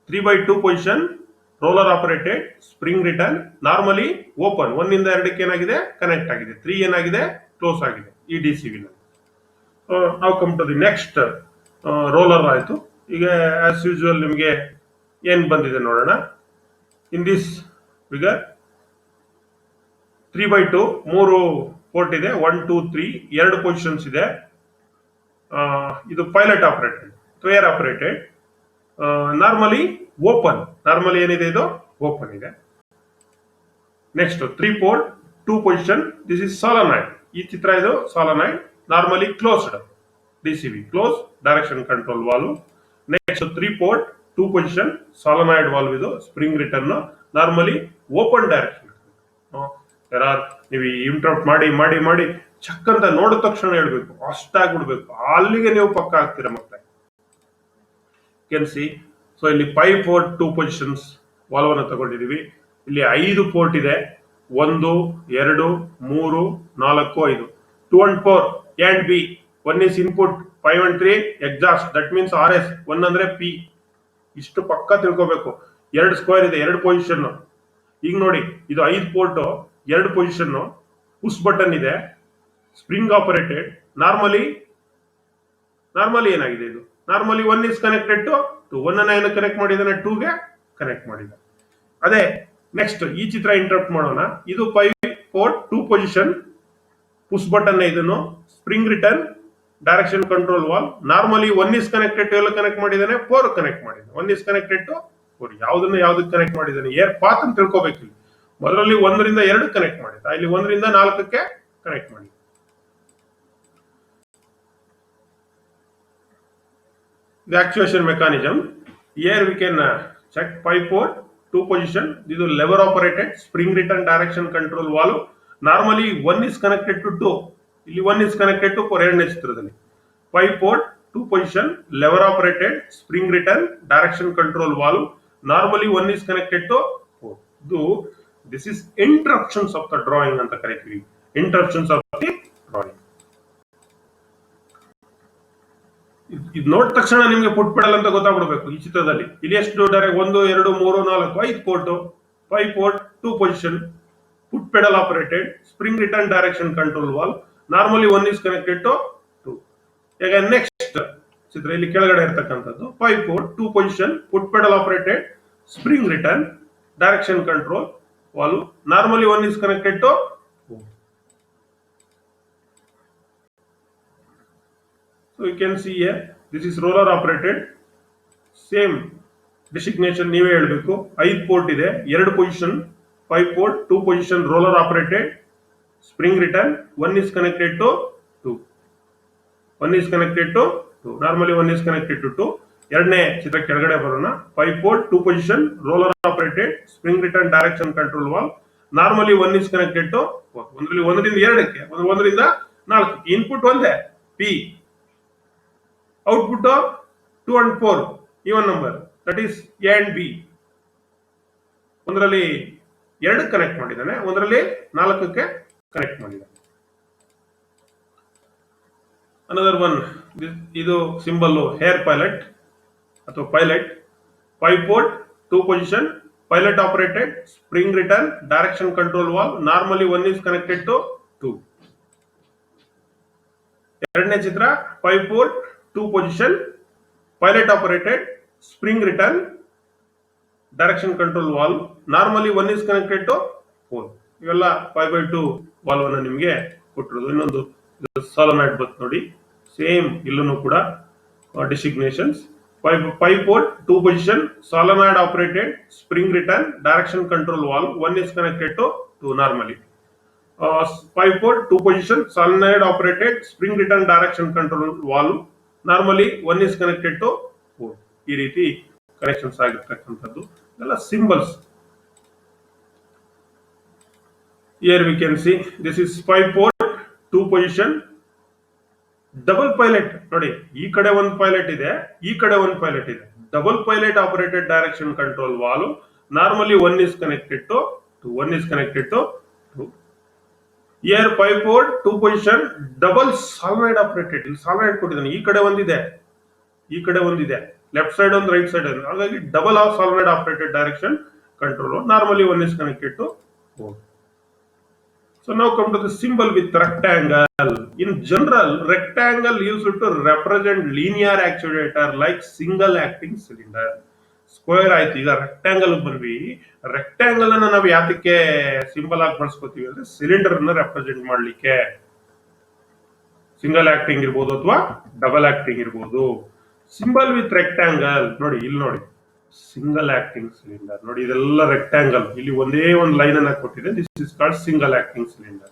3/2 position, roller operated, spring return, normally open. 1 ಇಂದ 2ಕ್ಕೆ ಏನಾಗಿದೆ connect ಆಗಿದೆ. 3 ಏನಾಗಿದೆ close ಆಗಿದೆ ಈ DCV ನಲ್ಲಿ. ನಾವು come to the next roller ಆಯಿತು. ಈಗ ಆಸ್ ಯೂಶುವಲ್ ನಿಮಗೆ ಏನು ಬಂದಿದೆ ನೋಡೋಣ. ಇನ್ ದಿಸ್ ಫಿಗರ್ 3/2 3 ಪೋರ್ಟ್ ಇದೆ. 1 2 3 2 ಪೊಸಿಷನ್ಸ್ ಇದೆ. ಇದು ಪೈಲಟ್ ಆಪರೇಟೆಡ್ ಅಥವಾ air operated. Normally open. Normally ಏನಿದೆ ಇದು ಓಪನ್ ಇದೆ. Next 3 port 2 position. This is solenoid. ಈ ಚಿತ್ರ ಇದು solenoid. Normally closed DCV, close direction control valve. Next 3 port 2 position solenoid valve. ಇದು spring return, normally open direction. ನೀವು interrupt ಮಾಡಿ ಮಾಡಿ ಮಾಡಿ ಚಕ್ ಅಂತ ನೋಡಿದ ತಕ್ಷಣ ಹೇಳ್ಬೇಕು, ಅಷ್ಟಾಗ್ಬಿಡ್ಬೇಕು, ಅಲ್ಲಿಗೆ ನೀವು ಪಕ್ಕ ಆಗ್ತೀರಾ ಮಕ್ಕಳೇ. ಕೆನ್ ಸಿ. ಸೊ ಇಲ್ಲಿ 5 ಪೋರ್ಟ್ 2 ಪೊಸಿಷನ್ಸ್ ವಾಲ್ವ್ ಅನ್ನು ತಗೊಂಡಿದೀವಿ. ಇಲ್ಲಿ 5 ಪೋರ್ಟ್ ಇದೆ. 1 2 3 4 5. 2 and 4 and B. 1 is input, 5 and 3 exhaust. That means RS. 1 ಅಂದ್ರೆ P. ಇಷ್ಟು ಪಕ್ಕ ತಿಳ್ಕೋಬೇಕು. 2 ಸ್ಕ್ವೇರ್ ಇದೆ, 2 ಪೊಸಿಷನ್. ಈಗ ನೋಡಿ, ಇದು 5 ಪೋರ್ಟ್, 2 ಪೊಸಿಷನ್, ಪುಷ್ ಬಟನ್ ಇದೆ, ಸ್ಪ್ರಿಂಗ್ ಆಪರೇಟೆಡ್. ನಾರ್ಮಲಿ ಏನಾಗಿದೆ ಇದು? Normally 1 is connected to 2. 1 ಅನ್ನ ಏನು ಕನೆಕ್ಟ್ ಮಾಡಿದಾನೆ? 2 ಗೆ ಕನೆಕ್ಟ್ ಮಾಡಿದ. ಅದೇ ನೆಕ್ಸ್ಟ್ ಈ ಚಿತ್ರ ಇಂಟರಪ್ಟ್ ಮಾಡೋಣ. ಇದು 5 ಪೋರ್ಟ್ 2 ಪೊಸಿಷನ್, ಪುಷ್ ಬಟನ್. ಇದನ್ನು spring return direction control wall. Normally 1 is connected to ಎಲ್ಲ ಕನೆಕ್ಟ್ ಮಾಡಿದಾನೆ? 4 ಕನೆಕ್ಟ್ ಮಾಡಿದ್ದಾನೆ. 1 is connected to 4. ಯಾವ್ದಕ್ಕೆ ಕನೆಕ್ಟ್ ಮಾಡಿದ್ದಾನೆ? ಏರ್ ಪಾತ್ ಅಂತ ತಿಳ್ಕೋಬೇಕು. ಇಲ್ಲಿ ಮೊದಲಲ್ಲಿ 1 ರಿಂದ 2 ಕನೆಕ್ಟ್ ಮಾಡಿದ, ಇಲ್ಲಿ 1 ರಿಂದ 4ಕ್ಕೆ ಕನೆಕ್ಟ್ ಮಾಡಿ. The actuation mechanism. Here we can check 5 port 2 position. This is lever operated spring return direction control valve. Normally 1 is connected to 2. ಇಲ್ಲಿ 1 is connected to 4. ಎರಡನೇ ಚಿತ್ರದಲ್ಲಿ 5 port 2 position lever operated spring return direction control valve. Normally 1 is connected to 4. This is interruptions of the drawing ಅಂತ ಕರೀತೀವಿ. Interruptions of the drawing. ಇದು ನೋಡಿದ ತಕ್ಷಣ ನಿಮಗೆ ಪುಟ್ pedal ಅಂತ ಗೊತ್ತಾಗ್ಬಿಡ್ಬೇಕು ಈ ಚಿತ್ರದಲ್ಲಿ. ಇಲ್ಲಿ ಎಷ್ಟು direct 1 2 3 4 5 port, 5 port 2 position, put pedal operated spring return direction control valve. Normally 1 is connected to 2. ಈಗ ನೆಕ್ಸ್ಟ್ ಚಿತ್ರ ಇಲ್ಲಿ ಕೆಳಗಡೆ ಇರತಕ್ಕಂಥದ್ದು 5 port 2 position, put pedal operated spring return direction control valve. Normally 1 is connected to 4. So you can see here, this is roller operated. Same designation ನೀವೇ ಹೇಳಬೇಕು. 5 port ಇದೆ, 2 position, 5 port 2 position roller operated spring return. 1 is connected to 2. 1 is connected to 2. Normally 1 is connected to 2. ಎರಡನೇ ಚಿತ್ರ ಕೆಳಗಡೆ ಬರೋಣ. 5 port 2 position roller operated spring return direction control valve. Normally 1 is connected to 4. ಒಂದರಲ್ಲಿ 1 ರಿಂದ 2ಕ್ಕೆ, 1 ರಿಂದ 4ಕ್ಕೆ. Input ಒಂದೇ P. Output 2 and 4 even number, that is A and B. ಒಂದರಲ್ಲಿ 2 connect ಮಾಡಿದ್ದಾನೆ, ಒಂದರಲ್ಲಿ 4ಕ್ಕೆ ಕನೆಕ್ಟ್ ಮಾಡಿದ್ದಾನೆ. Another one, ಇದು ಸಿಂಬಲ್ ಹೇರ್ ಪೈಲಟ್ ಅಥವಾ pilot. 5 port 2 position pilot operated spring return direction control valve. Normally 1 is connected to 2. ಎರಡನೇ ಚಿತ್ರ 5 port 2 position pilot operated spring return direction control valve. Normally 1 is connected to 4. ಇವೆಲ್ಲ 5/2 valve ಅನ್ನು ನಿಮಗೆ ಕೊಟ್ಟಿರೋದು. ಇನ್ನೊಂದು ಸಾಲನಾಯ್ಡ್ ಬತ್ ನೋಡಿ, same ಇಲ್ಲೂ ಕೂಡ designations. 5 port 2 position solenoid operated spring return direction control valve. 1 is connected to 2 normally. 5 port 2 position solenoid operated spring return direction control valve. Normally 1 is connected to 4. ಈ ರೀತಿ ಕನೆಕ್ಷನ್ಸ್ ಆಗಿರ್ತಕ್ಕಂಥದ್ದು ಎಲ್ಲ symbols. Here we can see this is 5 port 2 position double pilot. ನೋಡಿ ಈ ಕಡೆ ಒಂದು pilot ಇದೆ, ಈ ಕಡೆ ಒಂದು ಪೈಲಟ್ ಇದೆ. Double pilot operated direction control valve. Normally one is connected to one is connected to Here 5 port 2 position double solenoid operated. ಇಲ್ಲಿ ಸಾಲ್ನಾಯ್ಡ್ ಕೊಟ್ಟಿದ್ದಾನೆ, ಈ ಕಡೆ ಒಂದಿದೆ, ಈ ಕಡೆ ಒಂದಿದೆ, ಲೆಫ್ಟ್ ಸೈಡ್ ಒಂದು ರೈಟ್ ಸೈಡ್ ಒಂದು. ಹಾಗಾಗಿ double of solenoid operated direction control. Normally one is connected to. So now come to the symbol with rectangle. In general, rectangle used to represent linear actuator like single acting cylinder. Square ಆಯ್ತು. ಈಗ rectangle ಬಂದ್ವಿ. Rectangle ಅನ್ನ ನಾವು ಯಾತಕ್ಕೆ symbol ಆಗಿ ಬಳಸ್ಕೋತೀವಿ ಅಂದ್ರೆ cylinder ಅನ್ನ represent ಮಾಡ್ಲಿಕ್ಕೆ. ಸಿಂಗಲ್ ಆಕ್ಟಿಂಗ್ ಇರ್ಬೋದು ಅಥವಾ ಡಬಲ್ ಆಕ್ಟಿಂಗ್ ಇರ್ಬೋದು. ಸಿಂಬಲ್ ವಿತ್ ರೆಕ್ಟ್ಯಾಂಗಲ್ ನೋಡಿ, ಇಲ್ಲಿ ನೋಡಿ, ಸಿಂಗಲ್ ಆಕ್ಟಿಂಗ್ ಸಿಲಿಂಡರ್. ನೋಡಿ ಇದೆಲ್ಲ ರೆಕ್ಟ್ಯಾಂಗಲ್, ಇಲ್ಲಿ ಒಂದೇ ಒಂದು ಲೈನ್ ಅನ್ನ ಕೊಟ್ಟಿದೆ. This is called single acting cylinder.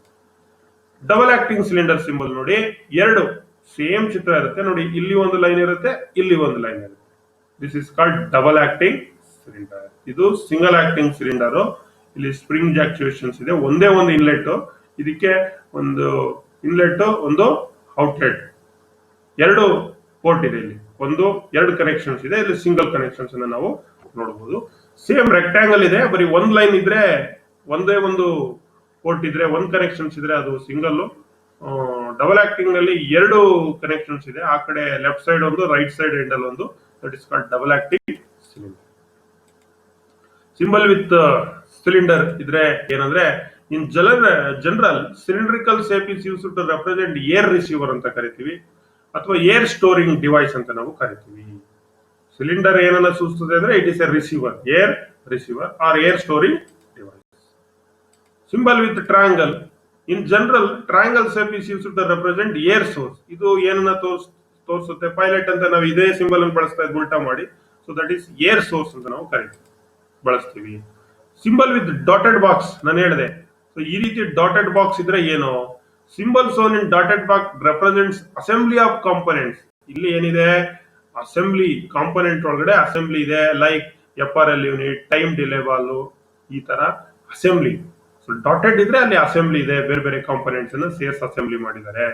Double acting cylinder symbol ನೋಡಿ, ಎರಡು ಸೇಮ್ ಚಿತ್ರ ಇರುತ್ತೆ. ನೋಡಿ ಇಲ್ಲಿ ಒಂದು ಲೈನ್ ಇರುತ್ತೆ, ಇಲ್ಲಿ ಒಂದು ಲೈನ್ ಇರುತ್ತೆ. This is called double acting cylinder. ಇದು ಸಿಂಗಲ್ ಆಕ್ಟಿಂಗ್ ಸಿಲಿಂಡರ್. ಇಲ್ಲಿ ಸ್ಪ್ರಿಂಗ್ ಆಕ್ಚುಯೇಷನ್ಸ್ ಇದೆ, ಒಂದೇ ಒಂದು ಇನ್ಲೆಟ್. ಇದಕ್ಕೆ ಒಂದು ಇನ್ಲೆಟ್, ಒಂದು ಔಟ್ಲೆಟ್, ಎರಡು ಪೋರ್ಟ್ ಇದೆ. ಇಲ್ಲಿ ಒಂದು ಎರಡು ಕನೆಕ್ಷನ್ಸ್ ಇದೆ, ಇಲ್ಲಿ ಸಿಂಗಲ್ ಕನೆಕ್ಷನ್ಸ್ ಅನ್ನ ನಾವು ನೋಡಬಹುದು. ಸೇಮ್ ರೆಕ್ಟ್ಯಾಂಗಲ್ ಇದೆ, ಬರೀ ಒಂದ್ ಲೈನ್ ಇದ್ರೆ, ಒಂದೇ ಒಂದು ಪೋರ್ಟ್ ಇದ್ರೆ, ಒಂದ್ ಕನೆಕ್ಷನ್ಸ್ ಇದ್ರೆ ಅದು ಸಿಂಗಲ್. ಡಬಲ್ ಆಕ್ಟಿಂಗ್ ನಲ್ಲಿ ಎರಡು ಕನೆಕ್ಷನ್ಸ್ ಇದೆ, ಆ ಕಡೆ ಲೆಫ್ಟ್ ಸೈಡ್ ಒಂದು, ರೈಟ್ ಸೈಡ್ ಎಂಡಲ್ ಒಂದು. That is called double acting cylinder. Symbol with cylinder ಇದ್ರೆ ಏನಂದ್ರೆ, in general cylindrical shape is used to represent air receiver ಅಂತ ಕರಿತೀವಿ, ಅಥವಾ ಏರ್ ಸ್ಟೋರಿಂಗ್ ಡಿವೈಸ್ ಅಂತ ನಾವು ಕರಿತೀವಿ. ಸಿಲಿಂಡರ್ ಏನನ್ನ ಸೂಚಿಸುತ್ತದೆ ಅಂದ್ರೆ it is a receiver, air receiver or air storing device. Symbol with triangle. In general triangle shape is used to represent air source. ಇದು ಏನನ್ನ ತೋರಿಸುತ್ತೆ, ಪೈಲಟ್ ಅಂತ ನಾವು ಇದೇ ಸಿಂಬಲ್ ಅನ್ನು ಬಳಸ್ತಾ ಇದ್ವಿ ಉಲ್ಟಾ ಮಾಡಿ. So that is air source ಅಂತ ನಾವು ಬಳಸ್ತೀವಿ. ಸಿಂಬಲ್ ವಿತ್ ಡಾಟೆಡ್ ಬಾಕ್ಸ್, ನಾನು ಹೇಳಿದೆ. ಸೊ ಈ ರೀತಿ ಡಾಟೆಡ್ ಬಾಕ್ಸ್ ಇದ್ರೆ ಏನು, symbol shown in dotted box represents assembly of components. ಇಲ್ಲಿ ಏನಿದೆ, ಅಸೆಂಬ್ಲಿ ಕಾಂಪೋನೆಂಟ್ ಒಳಗಡೆ ಅಸೆಂಬ್ಲಿ ಇದೆ, like FRL unit, time delay valve, ಈ ತರ ಅಸೆಂಬ್ಲಿ. ಸೊ ಡಾಟೆಡ್ ಇದ್ರೆ ಅಲ್ಲಿ ಅಸೆಂಬ್ಲಿ ಇದೆ, ಬೇರೆ ಬೇರೆ ಕಾಂಪೋನೆಂಟ್ಸ್ ಅನ್ನು ಸೇರ್ಸ್ ಅಸೆಂಬ್ಲಿ ಮಾಡಿದ್ದಾರೆ.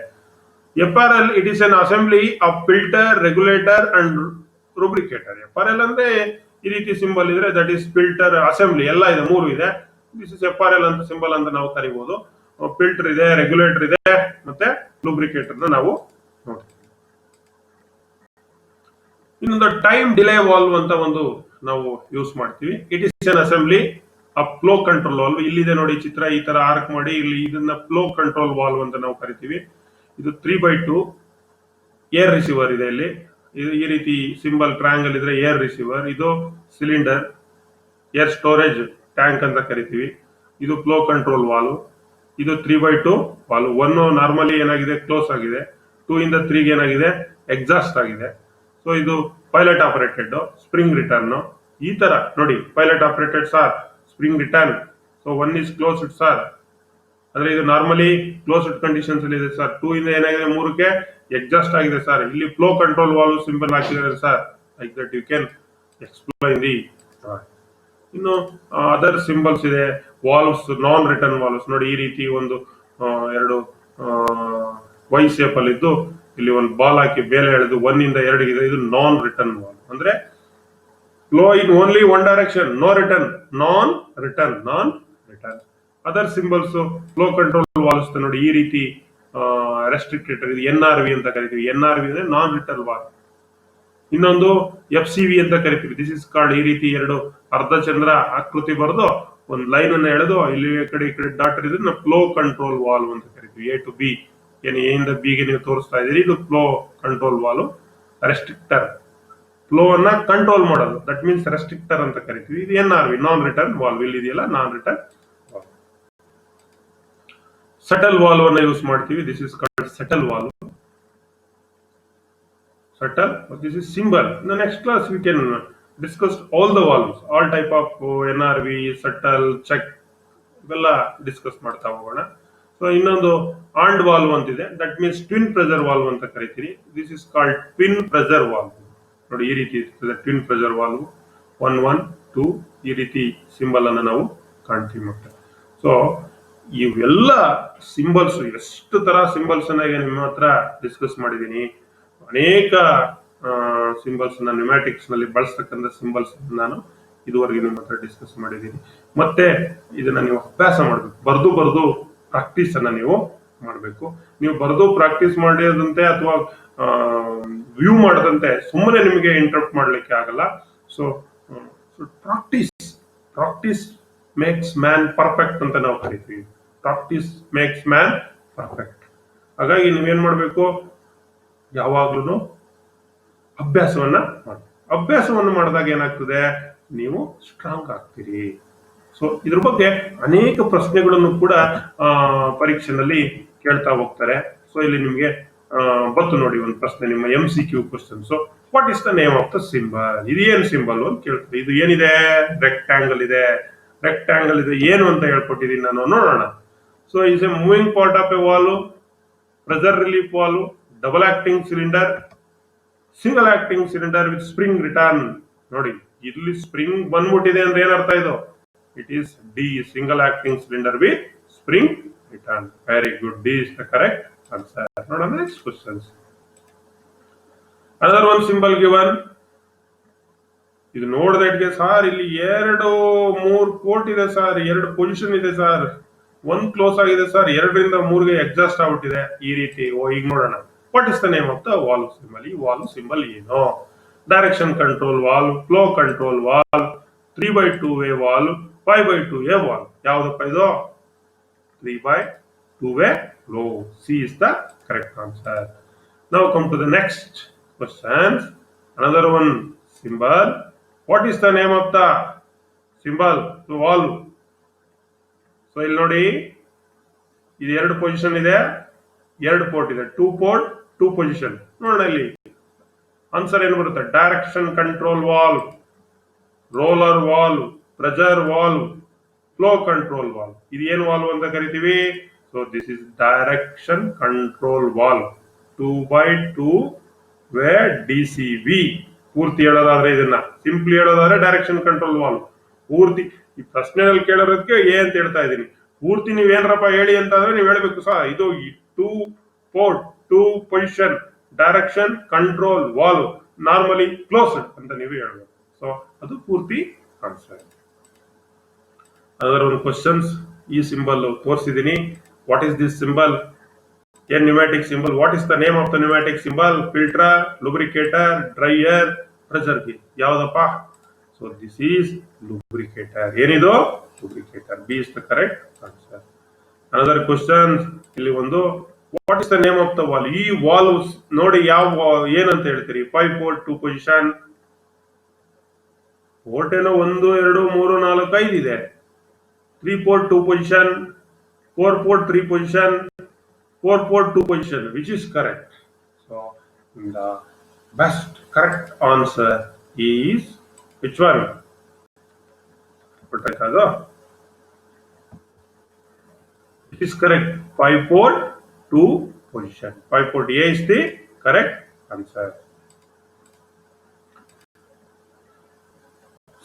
FRL it is an assembly of filter, regulator and lubricator. FRL ಅಂದ್ರೆ ಈ ರೀತಿ ಸಿಂಬಲ್ ಇದ್ರೆ ದಟ್ ಈಸ್ ಫಿಲ್ಟರ್, ಅಸೆಂಬ್ಲಿ ಎಲ್ಲ ಇದೆ, ಮೂರು ಇದೆ. ದಿಸ್ ಇಸ್ FRL ಅಂತ ಸಿಂಬಲ್ ಅಂತ ನಾವು ಕರಿಬಹುದು. ಫಿಲ್ಟರ್ ಇದೆ, ರೆಗ್ಯುಲೇಟರ್ ಇದೆ, ಮತ್ತೆ ಲೂಬ್ರಿಕೇಟರ್ ನಾವು ನೋಡ್ತೀವಿ. ಇನ್ನೊಂದು ಟೈಮ್ ಡಿಲೇ ವಾಲ್ವ್ ಅಂತ ಒಂದು ನಾವು ಯೂಸ್ ಮಾಡ್ತೀವಿ. It is an assembly of flow control valve. ಇಲ್ಲಿದೆ ನೋಡಿ ಚಿತ್ರ, ಈ ತರ ಆರ್ಕ್ ಮಾಡಿ, ಇಲ್ಲಿ ಇದನ್ನ ಫ್ಲೋ ಕಂಟ್ರೋಲ್ ವಾಲ್ವ್ ಅಂತ ನಾವು ಕರಿತೀವಿ. ಇದು 3/2 ಏರ್ ರಿಸೀವರ್ ಇದೆ. ಇಲ್ಲಿ ಈ ರೀತಿ ಸಿಂಬಲ್ ಟ್ರಯಾಂಗಲ್ ಇದ್ರೆ ಏರ್ ರಿಸೀವರ್. ಇದು ಸಿಲಿಂಡರ್, ಏರ್ ಸ್ಟೋರೇಜ್ ಟ್ಯಾಂಕ್ ಅಂತ ಕರಿತೀವಿ. ಇದು ಫ್ಲೋ ಕಂಟ್ರೋಲ್ ವಾಲ್ವ್. ಇದು 3/2 ವಾಲ್ವ್. 1 ನಾರ್ಮಲಿ ಏನಾಗಿದೆ, ಕ್ಲೋಸ್ ಆಗಿದೆ. 2 ಇಂದ 3 ಏನಾಗಿದೆ, ಎಕ್ಸಾಸ್ಟ್ ಆಗಿದೆ. ಸೊ ಇದು ಪೈಲಟ್ ಆಪರೇಟೆಡ್ ಸ್ಪ್ರಿಂಗ್ ರಿಟರ್ನ್. ಈ ತರ ನೋಡಿ, pilot operated sir spring return. So 1 is closed sir, ಅಂದ್ರೆ ಇದು ನಾರ್ಮಲಿ ಕ್ಲೋಸ್ಡ್ ಕಂಡೀಷನ್ಸ್ ಅಲ್ಲಿ ಇದೆ ಸರ್. 2 ಇಂದ ಏನಾಗಿದೆ, 3ಕ್ಕೆ ಎಕ್ಸಾಸ್ಟ್ ಆಗಿದೆ ಸರ್. ಇಲ್ಲಿ ಫ್ಲೋ ಕಂಟ್ರೋಲ್ ವಾಲ್ವ್ ಸಿಂಬಲ್ ಹಾಕಿದ್ದಾರೆ sir. Like that you can explain the. ಇನ್ನು ಅದರ್ ಸಿಂಬಲ್ಸ್ ಇದೆ, ವಾಲ್ವ್ಸ್, ನಾನ್ ರಿಟರ್ನ್ ವಾಲ್ವ್ಸ್. ನೋಡಿ ಈ ರೀತಿ ಒಂದು ಎರಡು ವೈ ಶೇಪ್ ಅಲ್ಲಿ ಇದ್ದು, ಇಲ್ಲಿ ಒಂದು ಬಾಲ್ ಹಾಕಿ ಬೇಲೆ ಎಳೆದು 1 ಇಂದ 2 ಇದೆ. ಇದು ನಾನ್ ರಿಟರ್ನ್ ವಾಲ್ವ್, ಅಂದ್ರೆ flow in only one direction, no return, non return. Other symbols flow control valves ನೋಡಿ ಈ ರೀತಿ ರೆಸ್ಟ್ರಿಕ್ಟೆಡ್. ಇದು NRV ಅಂತ ಕರಿತೀವಿ. NRV ಅಂದ್ರೆ ನಾನ್ ರಿಟರ್ನ್ ವಾಲ್ವ್. ಇನ್ನೊಂದು FCV ಅಂತ ಕರಿತೀವಿ. ದಿಸ್ ಇಸ್ ಕಾಲ್ಡ್, ಈ ರೀತಿ ಎರಡು ಅರ್ಧಚಂದ್ರ ಆಕೃತಿ ಬರೆದು ಒಂದು ಲೈನ್ ಅನ್ನ ಎಳೆದು ಇಲ್ಲಿ ಈ ಕಡೆ ಡಾಟರ್ ಇದನ್ನ ಫ್ಲೋ ಕಂಟ್ರೋಲ್ ವಾಲ್ವ್ ಅಂತ ಕರಿತೀವಿ. A to B, ಏನು A ಇಂದ B ಗೆ ನೀವು ತೋರಿಸ್ತಾ ಇದ್ದೀರಿ, ಇದು ಫ್ಲೋ ಕಂಟ್ರೋಲ್ ವಾಲ್ವ್. ರೆಸ್ಟ್ರಿಕ್ಟರ್, ಫ್ಲೋ ಅನ್ನ ಕಂಟ್ರೋಲ್ ಮಾಡೋದು, ದಟ್ ಮೀನ್ಸ್ ರೆಸ್ಟ್ರಿಕ್ಟರ್ ಅಂತ ಕರಿತೀವಿ. ಇದು NRV, ನಾನ್ ರಿಟರ್ನ್ ವಾಲ್ವ್. ಇಲ್ಲಿ ಇದೆಯಲ್ಲ ನಾನ್ ರಿಟರ್ನ್ ವಾಲ್ವ್. ಸಟಲ್ ವಾಲ್ವ್ ಅನ್ನ ಯೂಸ್ ಮಾಡ್ತೀವಿ. This is called subtle valve. Subtle, this is symbol. In the next class we can discuss all the valves, all type of NRV, subtle, check, ಇವೆಲ್ಲ discuss ಮಾಡ್ತಾ ಹೋಗೋಣ. So ಇನ್ನೊಂದು and valve ಅಂತಿದೆ, that means twin pressure valve ಅಂತ ಕರಿತೀವಿ. This is called twin pressure valve. ನೋಡಿ ಈ ರೀತಿ ಇರ್ತದೆ ಟ್ವಿನ್ ಪ್ರೆಷರ್ ವಾಲ್ವ್ 1 1 2 ಈ ರೀತಿ ಸಿಂಬಲ್ ಅನ್ನು ನಾವು ಕಾಣ್ತೀವಿ ಮಕ್ಕಳು. ಸೊ ಇವೆಲ್ಲ ಸಿಂಬಲ್ಸ್ ಎಷ್ಟು ತರ ಸಿಂಬಲ್ಸ್ ಅನ್ನ ಈಗ ನಿಮ್ಮ ಹತ್ರ ಡಿಸ್ಕಸ್ ಮಾಡಿದ್ದೀನಿ. ಅನೇಕ ಸಿಂಬಲ್ಸ್ ನ್ಯೂಮ್ಯಾಟಿಕ್ಸ್ ನಲ್ಲಿ ಬಳಸ್ತಕ್ಕಂಥ ಸಿಂಬಲ್ಸ್ ನಾನು ಇದುವರೆಗೆ ನಿಮ್ಮ ಹತ್ರ ಡಿಸ್ಕಸ್ ಮಾಡಿದ್ದೀನಿ. ಮತ್ತೆ ಇದನ್ನ ನೀವು ಅಭ್ಯಾಸ ಮಾಡಬೇಕು, ಬರ್ದು ಪ್ರಾಕ್ಟೀಸ್ ಅನ್ನ ನೀವು ಮಾಡಬೇಕು. ನೀವು ಬರ್ದು ಪ್ರಾಕ್ಟೀಸ್ ಮಾಡಿದಂತೆ ಅಥವಾ ವ್ಯೂ ಮಾಡದಂತೆ ಸುಮ್ಮನೆ ನಿಮಗೆ ಇಂಟರಪ್ಟ್ ಮಾಡ್ಲಿಕ್ಕೆ ಆಗಲ್ಲ. So practice makes man perfect ಅಂತ ನಾವು ಕರಿತೀವಿ. Practice makes man perfect. ಹಾಗಾಗಿ ನೀವೇನ್ ಮಾಡ್ಬೇಕು, ಯಾವಾಗ್ಲೂ ಅಭ್ಯಾಸವನ್ನು ಮಾಡಿದಾಗ ಏನಾಗ್ತದೆ, ನೀವು ಸ್ಟ್ರಾಂಗ್ ಆಗ್ತೀರಿ. ಸೊ ಇದ್ರ ಬಗ್ಗೆ ಅನೇಕ ಪ್ರಶ್ನೆಗಳನ್ನು ಕೂಡ ಪರೀಕ್ಷೆನಲ್ಲಿ ಕೇಳ್ತಾ ಹೋಗ್ತಾರೆ. ಸೊ ಇಲ್ಲಿ ನಿಮ್ಗೆ ಬಂತು ನೋಡಿ ಒಂದು ಪ್ರಶ್ನೆ, ನಿಮ್ಮ MCQ question. So what is the name of the symbol? ಇದು ಏನ್ ಸಿಂಬಲ್ ಅಂತ ಕೇಳ್ತಾರೆ. ಇದು ಏನಿದೆ, ರೆಕ್ಟ್ಯಾಂಗಲ್ ಇದೆ. ಏನು ಅಂತ ಹೇಳ್ಕೊಟ್ಟಿದ್ದೀನಿ ನಾನು, ನೋಡೋಣ. So is a moving part of a valve, pressure relief valve, double acting cylinder, single acting cylinder with spring return. ನೋಡಿ ಇಲ್ಲಿ ಸ್ಪ್ರಿಂಗ್ ಬಂದ್ಬಿಟ್ಟಿದೆ ಅಂದ್ರೆ ಏನರ್ಥ ಇದು? It is D, single acting cylinder with spring return. Very good, D is the correct answer. ನೋಡೋಣ next questions. Another one symbol given. ಇದು ನೋಡಿದಕ್ಕೆ sir ಇಲ್ಲಿ 2-3 ಪೋರ್ಟ್ ಇದೆ ಸರ್, 2 ಪೊಸಿಷನ್ ಇದೆ ಸರ್, 1 ಕ್ಲೋಸ್ ಆಗಿದೆ ಸರ್, 2ರಿಂದ 3ಗೆ ಎಕ್ಸಾಸ್ಟ್ ಆಗ್ಬಿಟ್ಟಿದೆ. ಈ ರೀತಿ ಈಗ ನೋಡೋಣ. What is the name of the valve symbol? ಈ ವಾಲ್ವ್ ಸಿಂಬಲ್ ಏನು? Direction control valve, flow control valve, 3x2 valve, 5x2 valve. ಯಾವ್ದಪ್ಪ ಇದು? 3x2 flow. C is the correct answer. Now come to the next questions. Another one symbol. What is the name of the symbol? The valve. So ಇಲ್ಲಿ ನೋಡಿ, ಇದು 2 position ಇದೆ, 2 port ಇದೆ, 2 port 2 position. ನೋಡೋಣ ಇಲ್ಲಿ answer ಏನು ಬರುತ್ತೆ? Direction control valve, roller valve, pressure valve, flow control valve. ಇದು ಏನು ವಾಲ್ವ್ ಅಂತ ಕರಿತೀವಿ? So this is direction control valve. 2x2 DCV. ಪೂರ್ತಿ ಹೇಳೋದಾದ್ರೆ, ಇದನ್ನ ಸಿಂಪ್ಲಿ ಹೇಳೋದಾದ್ರೆ ಡೈರೆಕ್ಷನ್ ಕಂಟ್ರೋಲ್ ವಾಲ್ವ್. ಪೂರ್ತಿ ಈ ಪ್ರಶ್ನೆಯಲ್ಲಿ ಕೇಳೋದಕ್ಕೆ ಎ ಅಂತ ಹೇಳ್ತಾ ಇದ್ದೀನಿ. ಪೂರ್ತಿ ನೀವೇನ್ರಪ್ಪ ಹೇಳಿ ಅಂತಂದ್ರೆ ನೀವು ಹೇಳ್ಬೇಕು, ಸರ್ ಇದು 2 port 2 position direction control valve normally closed ಅಂತ ನೀವು ಹೇಳ್ಬೇಕು. ಸೊ ಅದು ಪೂರ್ತಿ ಆನ್ಸರ್. ಅದರ ಒಂದು ಕ್ವಶನ್ಸ್, ಈ ಸಿಂಬಲ್ ತೋರಿಸಿದೀನಿ. What is this symbol? A pneumatic symbol. What is the name of the pneumatic symbol? Filter, lubricator, dryer, pressure gauge. ಯಾವ್ದಪ್ಪ? So this is lubricator. ಏನಿದು? Lubricator. B is the correct answer. Another question. ಇಲ್ಲಿ ಒಂದು, what is the name of the valve? ಈ valve ನೋಡಿ ಯಾವ ಏನಂತ ಹೇಳ್ತೀರಿ? 5 port 2 position. Port ಏನೋ 1 2 3 4 5 ಇದೆ. 3 port 2 position, 4 port 3 position, 4 port 2 position. Which is correct? So the best correct answer is which one? It is correct. 5 port 2 position. 5 port A is the correct answer.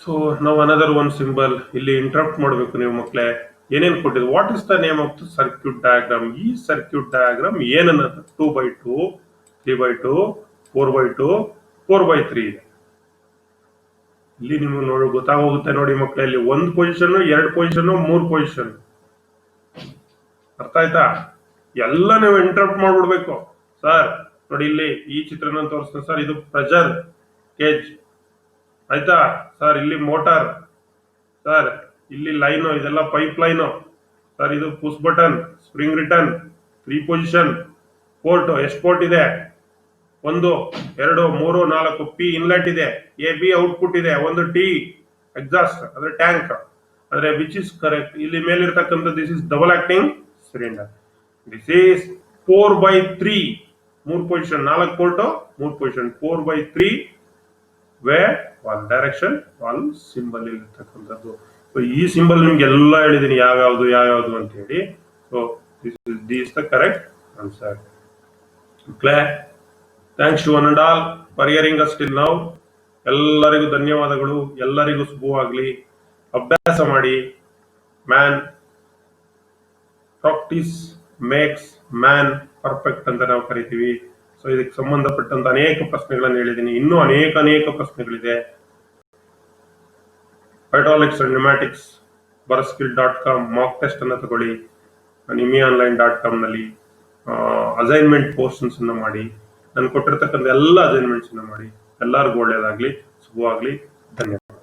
So now another one symbol. ಇಲ್ಲಿ interrupt ಮಾಡಬೇಕು ನೀವು ಮಕ್ಕಳೇ. ಏನೇನು ಕೊಟ್ಟಿದ್ರು? What is the name of the circuit diagram? ಈ circuit diagram ಏನನ್ನದು? 2x2, 3x2, 4x2, 4x3 ಇದೆ. ಇಲ್ಲಿ ನಿಮ್ಗೆ ನೋಡಿ ಗೊತ್ತಾಗೋಗುತ್ತೆ ನೋಡಿ ಮಕ್ಕಳೇ. ಇಲ್ಲಿ 1 ಪೊಸಿಷನ್, 2 ಪೊಸಿಷನ್, 3 ಪೊಸಿಷನ್. ಅರ್ಥ ಆಯ್ತಾ? ಎಲ್ಲ ನೀವು ಇಂಟರಪ್ಟ್ ಮಾಡ್ಬಿಡ್ಬೇಕು. ಸರ್ ನೋಡಿ ಇಲ್ಲಿ ಈ ಚಿತ್ರನ ತೋರಿಸ್ತೀನಿ ಸರ್, ಇದು ಪ್ರೆಷರ್ ಗೇಜ್ ಆಯ್ತಾ ಸರ್, ಇಲ್ಲಿ ಮೋಟಾರ್ ಸರ್, ಇಲ್ಲಿ ಲೈನು, ಇದೆಲ್ಲ ಪೈಪ್ ಲೈನು ಸರ್, ಇದು push button, spring return, 3 position, port. ಎಷ್ಟು ಪೋರ್ಟ್ ಇದೆ? 1 2 3 4. P ಇನ್ಲೆಟ್ ಇದೆ, AB ಔಟ್ಪುಟ್ ಇದೆ, 1 T ಎಕ್ಸಾಸ್ಟ್ ಅಂದ್ರೆ ಟ್ಯಾಂಕ್. ಅಂದ್ರೆ ವಿಚ್ ಇಸ್ ಕರೆಕ್ಟ್? ಇಲ್ಲಿ ಮೇಲಿರ್ತಕ್ಕಂಥ this is double acting cylinder. This is 4x3. 3 position, 4 port, 3 position, 4x3 valve direction valve symbol ಇರ್ತಕ್ಕಂಥದ್ದು. So ಈ ಸಿಂಬಲ್ ನಿಮ್ಗೆ ಎಲ್ಲ ಹೇಳಿದೀನಿ ಯಾವ್ಯಾವ್ದು ಅಂತ ಹೇಳಿ. So this is the correct answer. Clear? Thanks to one and all for hearing us till now. ಎಲ್ಲರಿಗೂ ಧನ್ಯವಾದಗಳು. ಎಲ್ಲರಿಗೂ ಶುಭವಾಗ್ಲಿ. ಅಭ್ಯಾಸ ಮಾಡಿ. Man practice makes man perfect ಅಂತ ನಾವು ಕರಿತೀವಿ. ಸೊ ಇದಕ್ಕೆ ಸಂಬಂಧಪಟ್ಟಂತ ಅನೇಕ ಪ್ರಶ್ನೆಗಳನ್ನು ಹೇಳಿದ್ದೀನಿ. ಇನ್ನೂ ಅನೇಕ ಪ್ರಶ್ನೆಗಳಿದೆ. Hydraulics and pneumatics ಬರಸ್ಕಿಲ್.com mock test ಅನ್ನು ತಗೊಳ್ಳಿ. nimeonline.com ನಲ್ಲಿ ಅಸೈನ್ಮೆಂಟ್ ಪೋರ್ಷನ್ಸ್ ಅನ್ನು ಮಾಡಿ. ನಾನು ಕೊಟ್ಟಿರ್ತಕ್ಕಂಥ ಎಲ್ಲ ಅಸೈನ್ಮೆಂಟ್ಸ್ ಅನ್ನು ಮಾಡಿ. ಎಲ್ಲರಿಗೂ ಒಳ್ಳೆಯದಾಗ್ಲಿ, ಶುಭವಾಗ್ಲಿ. ಧನ್ಯವಾದ.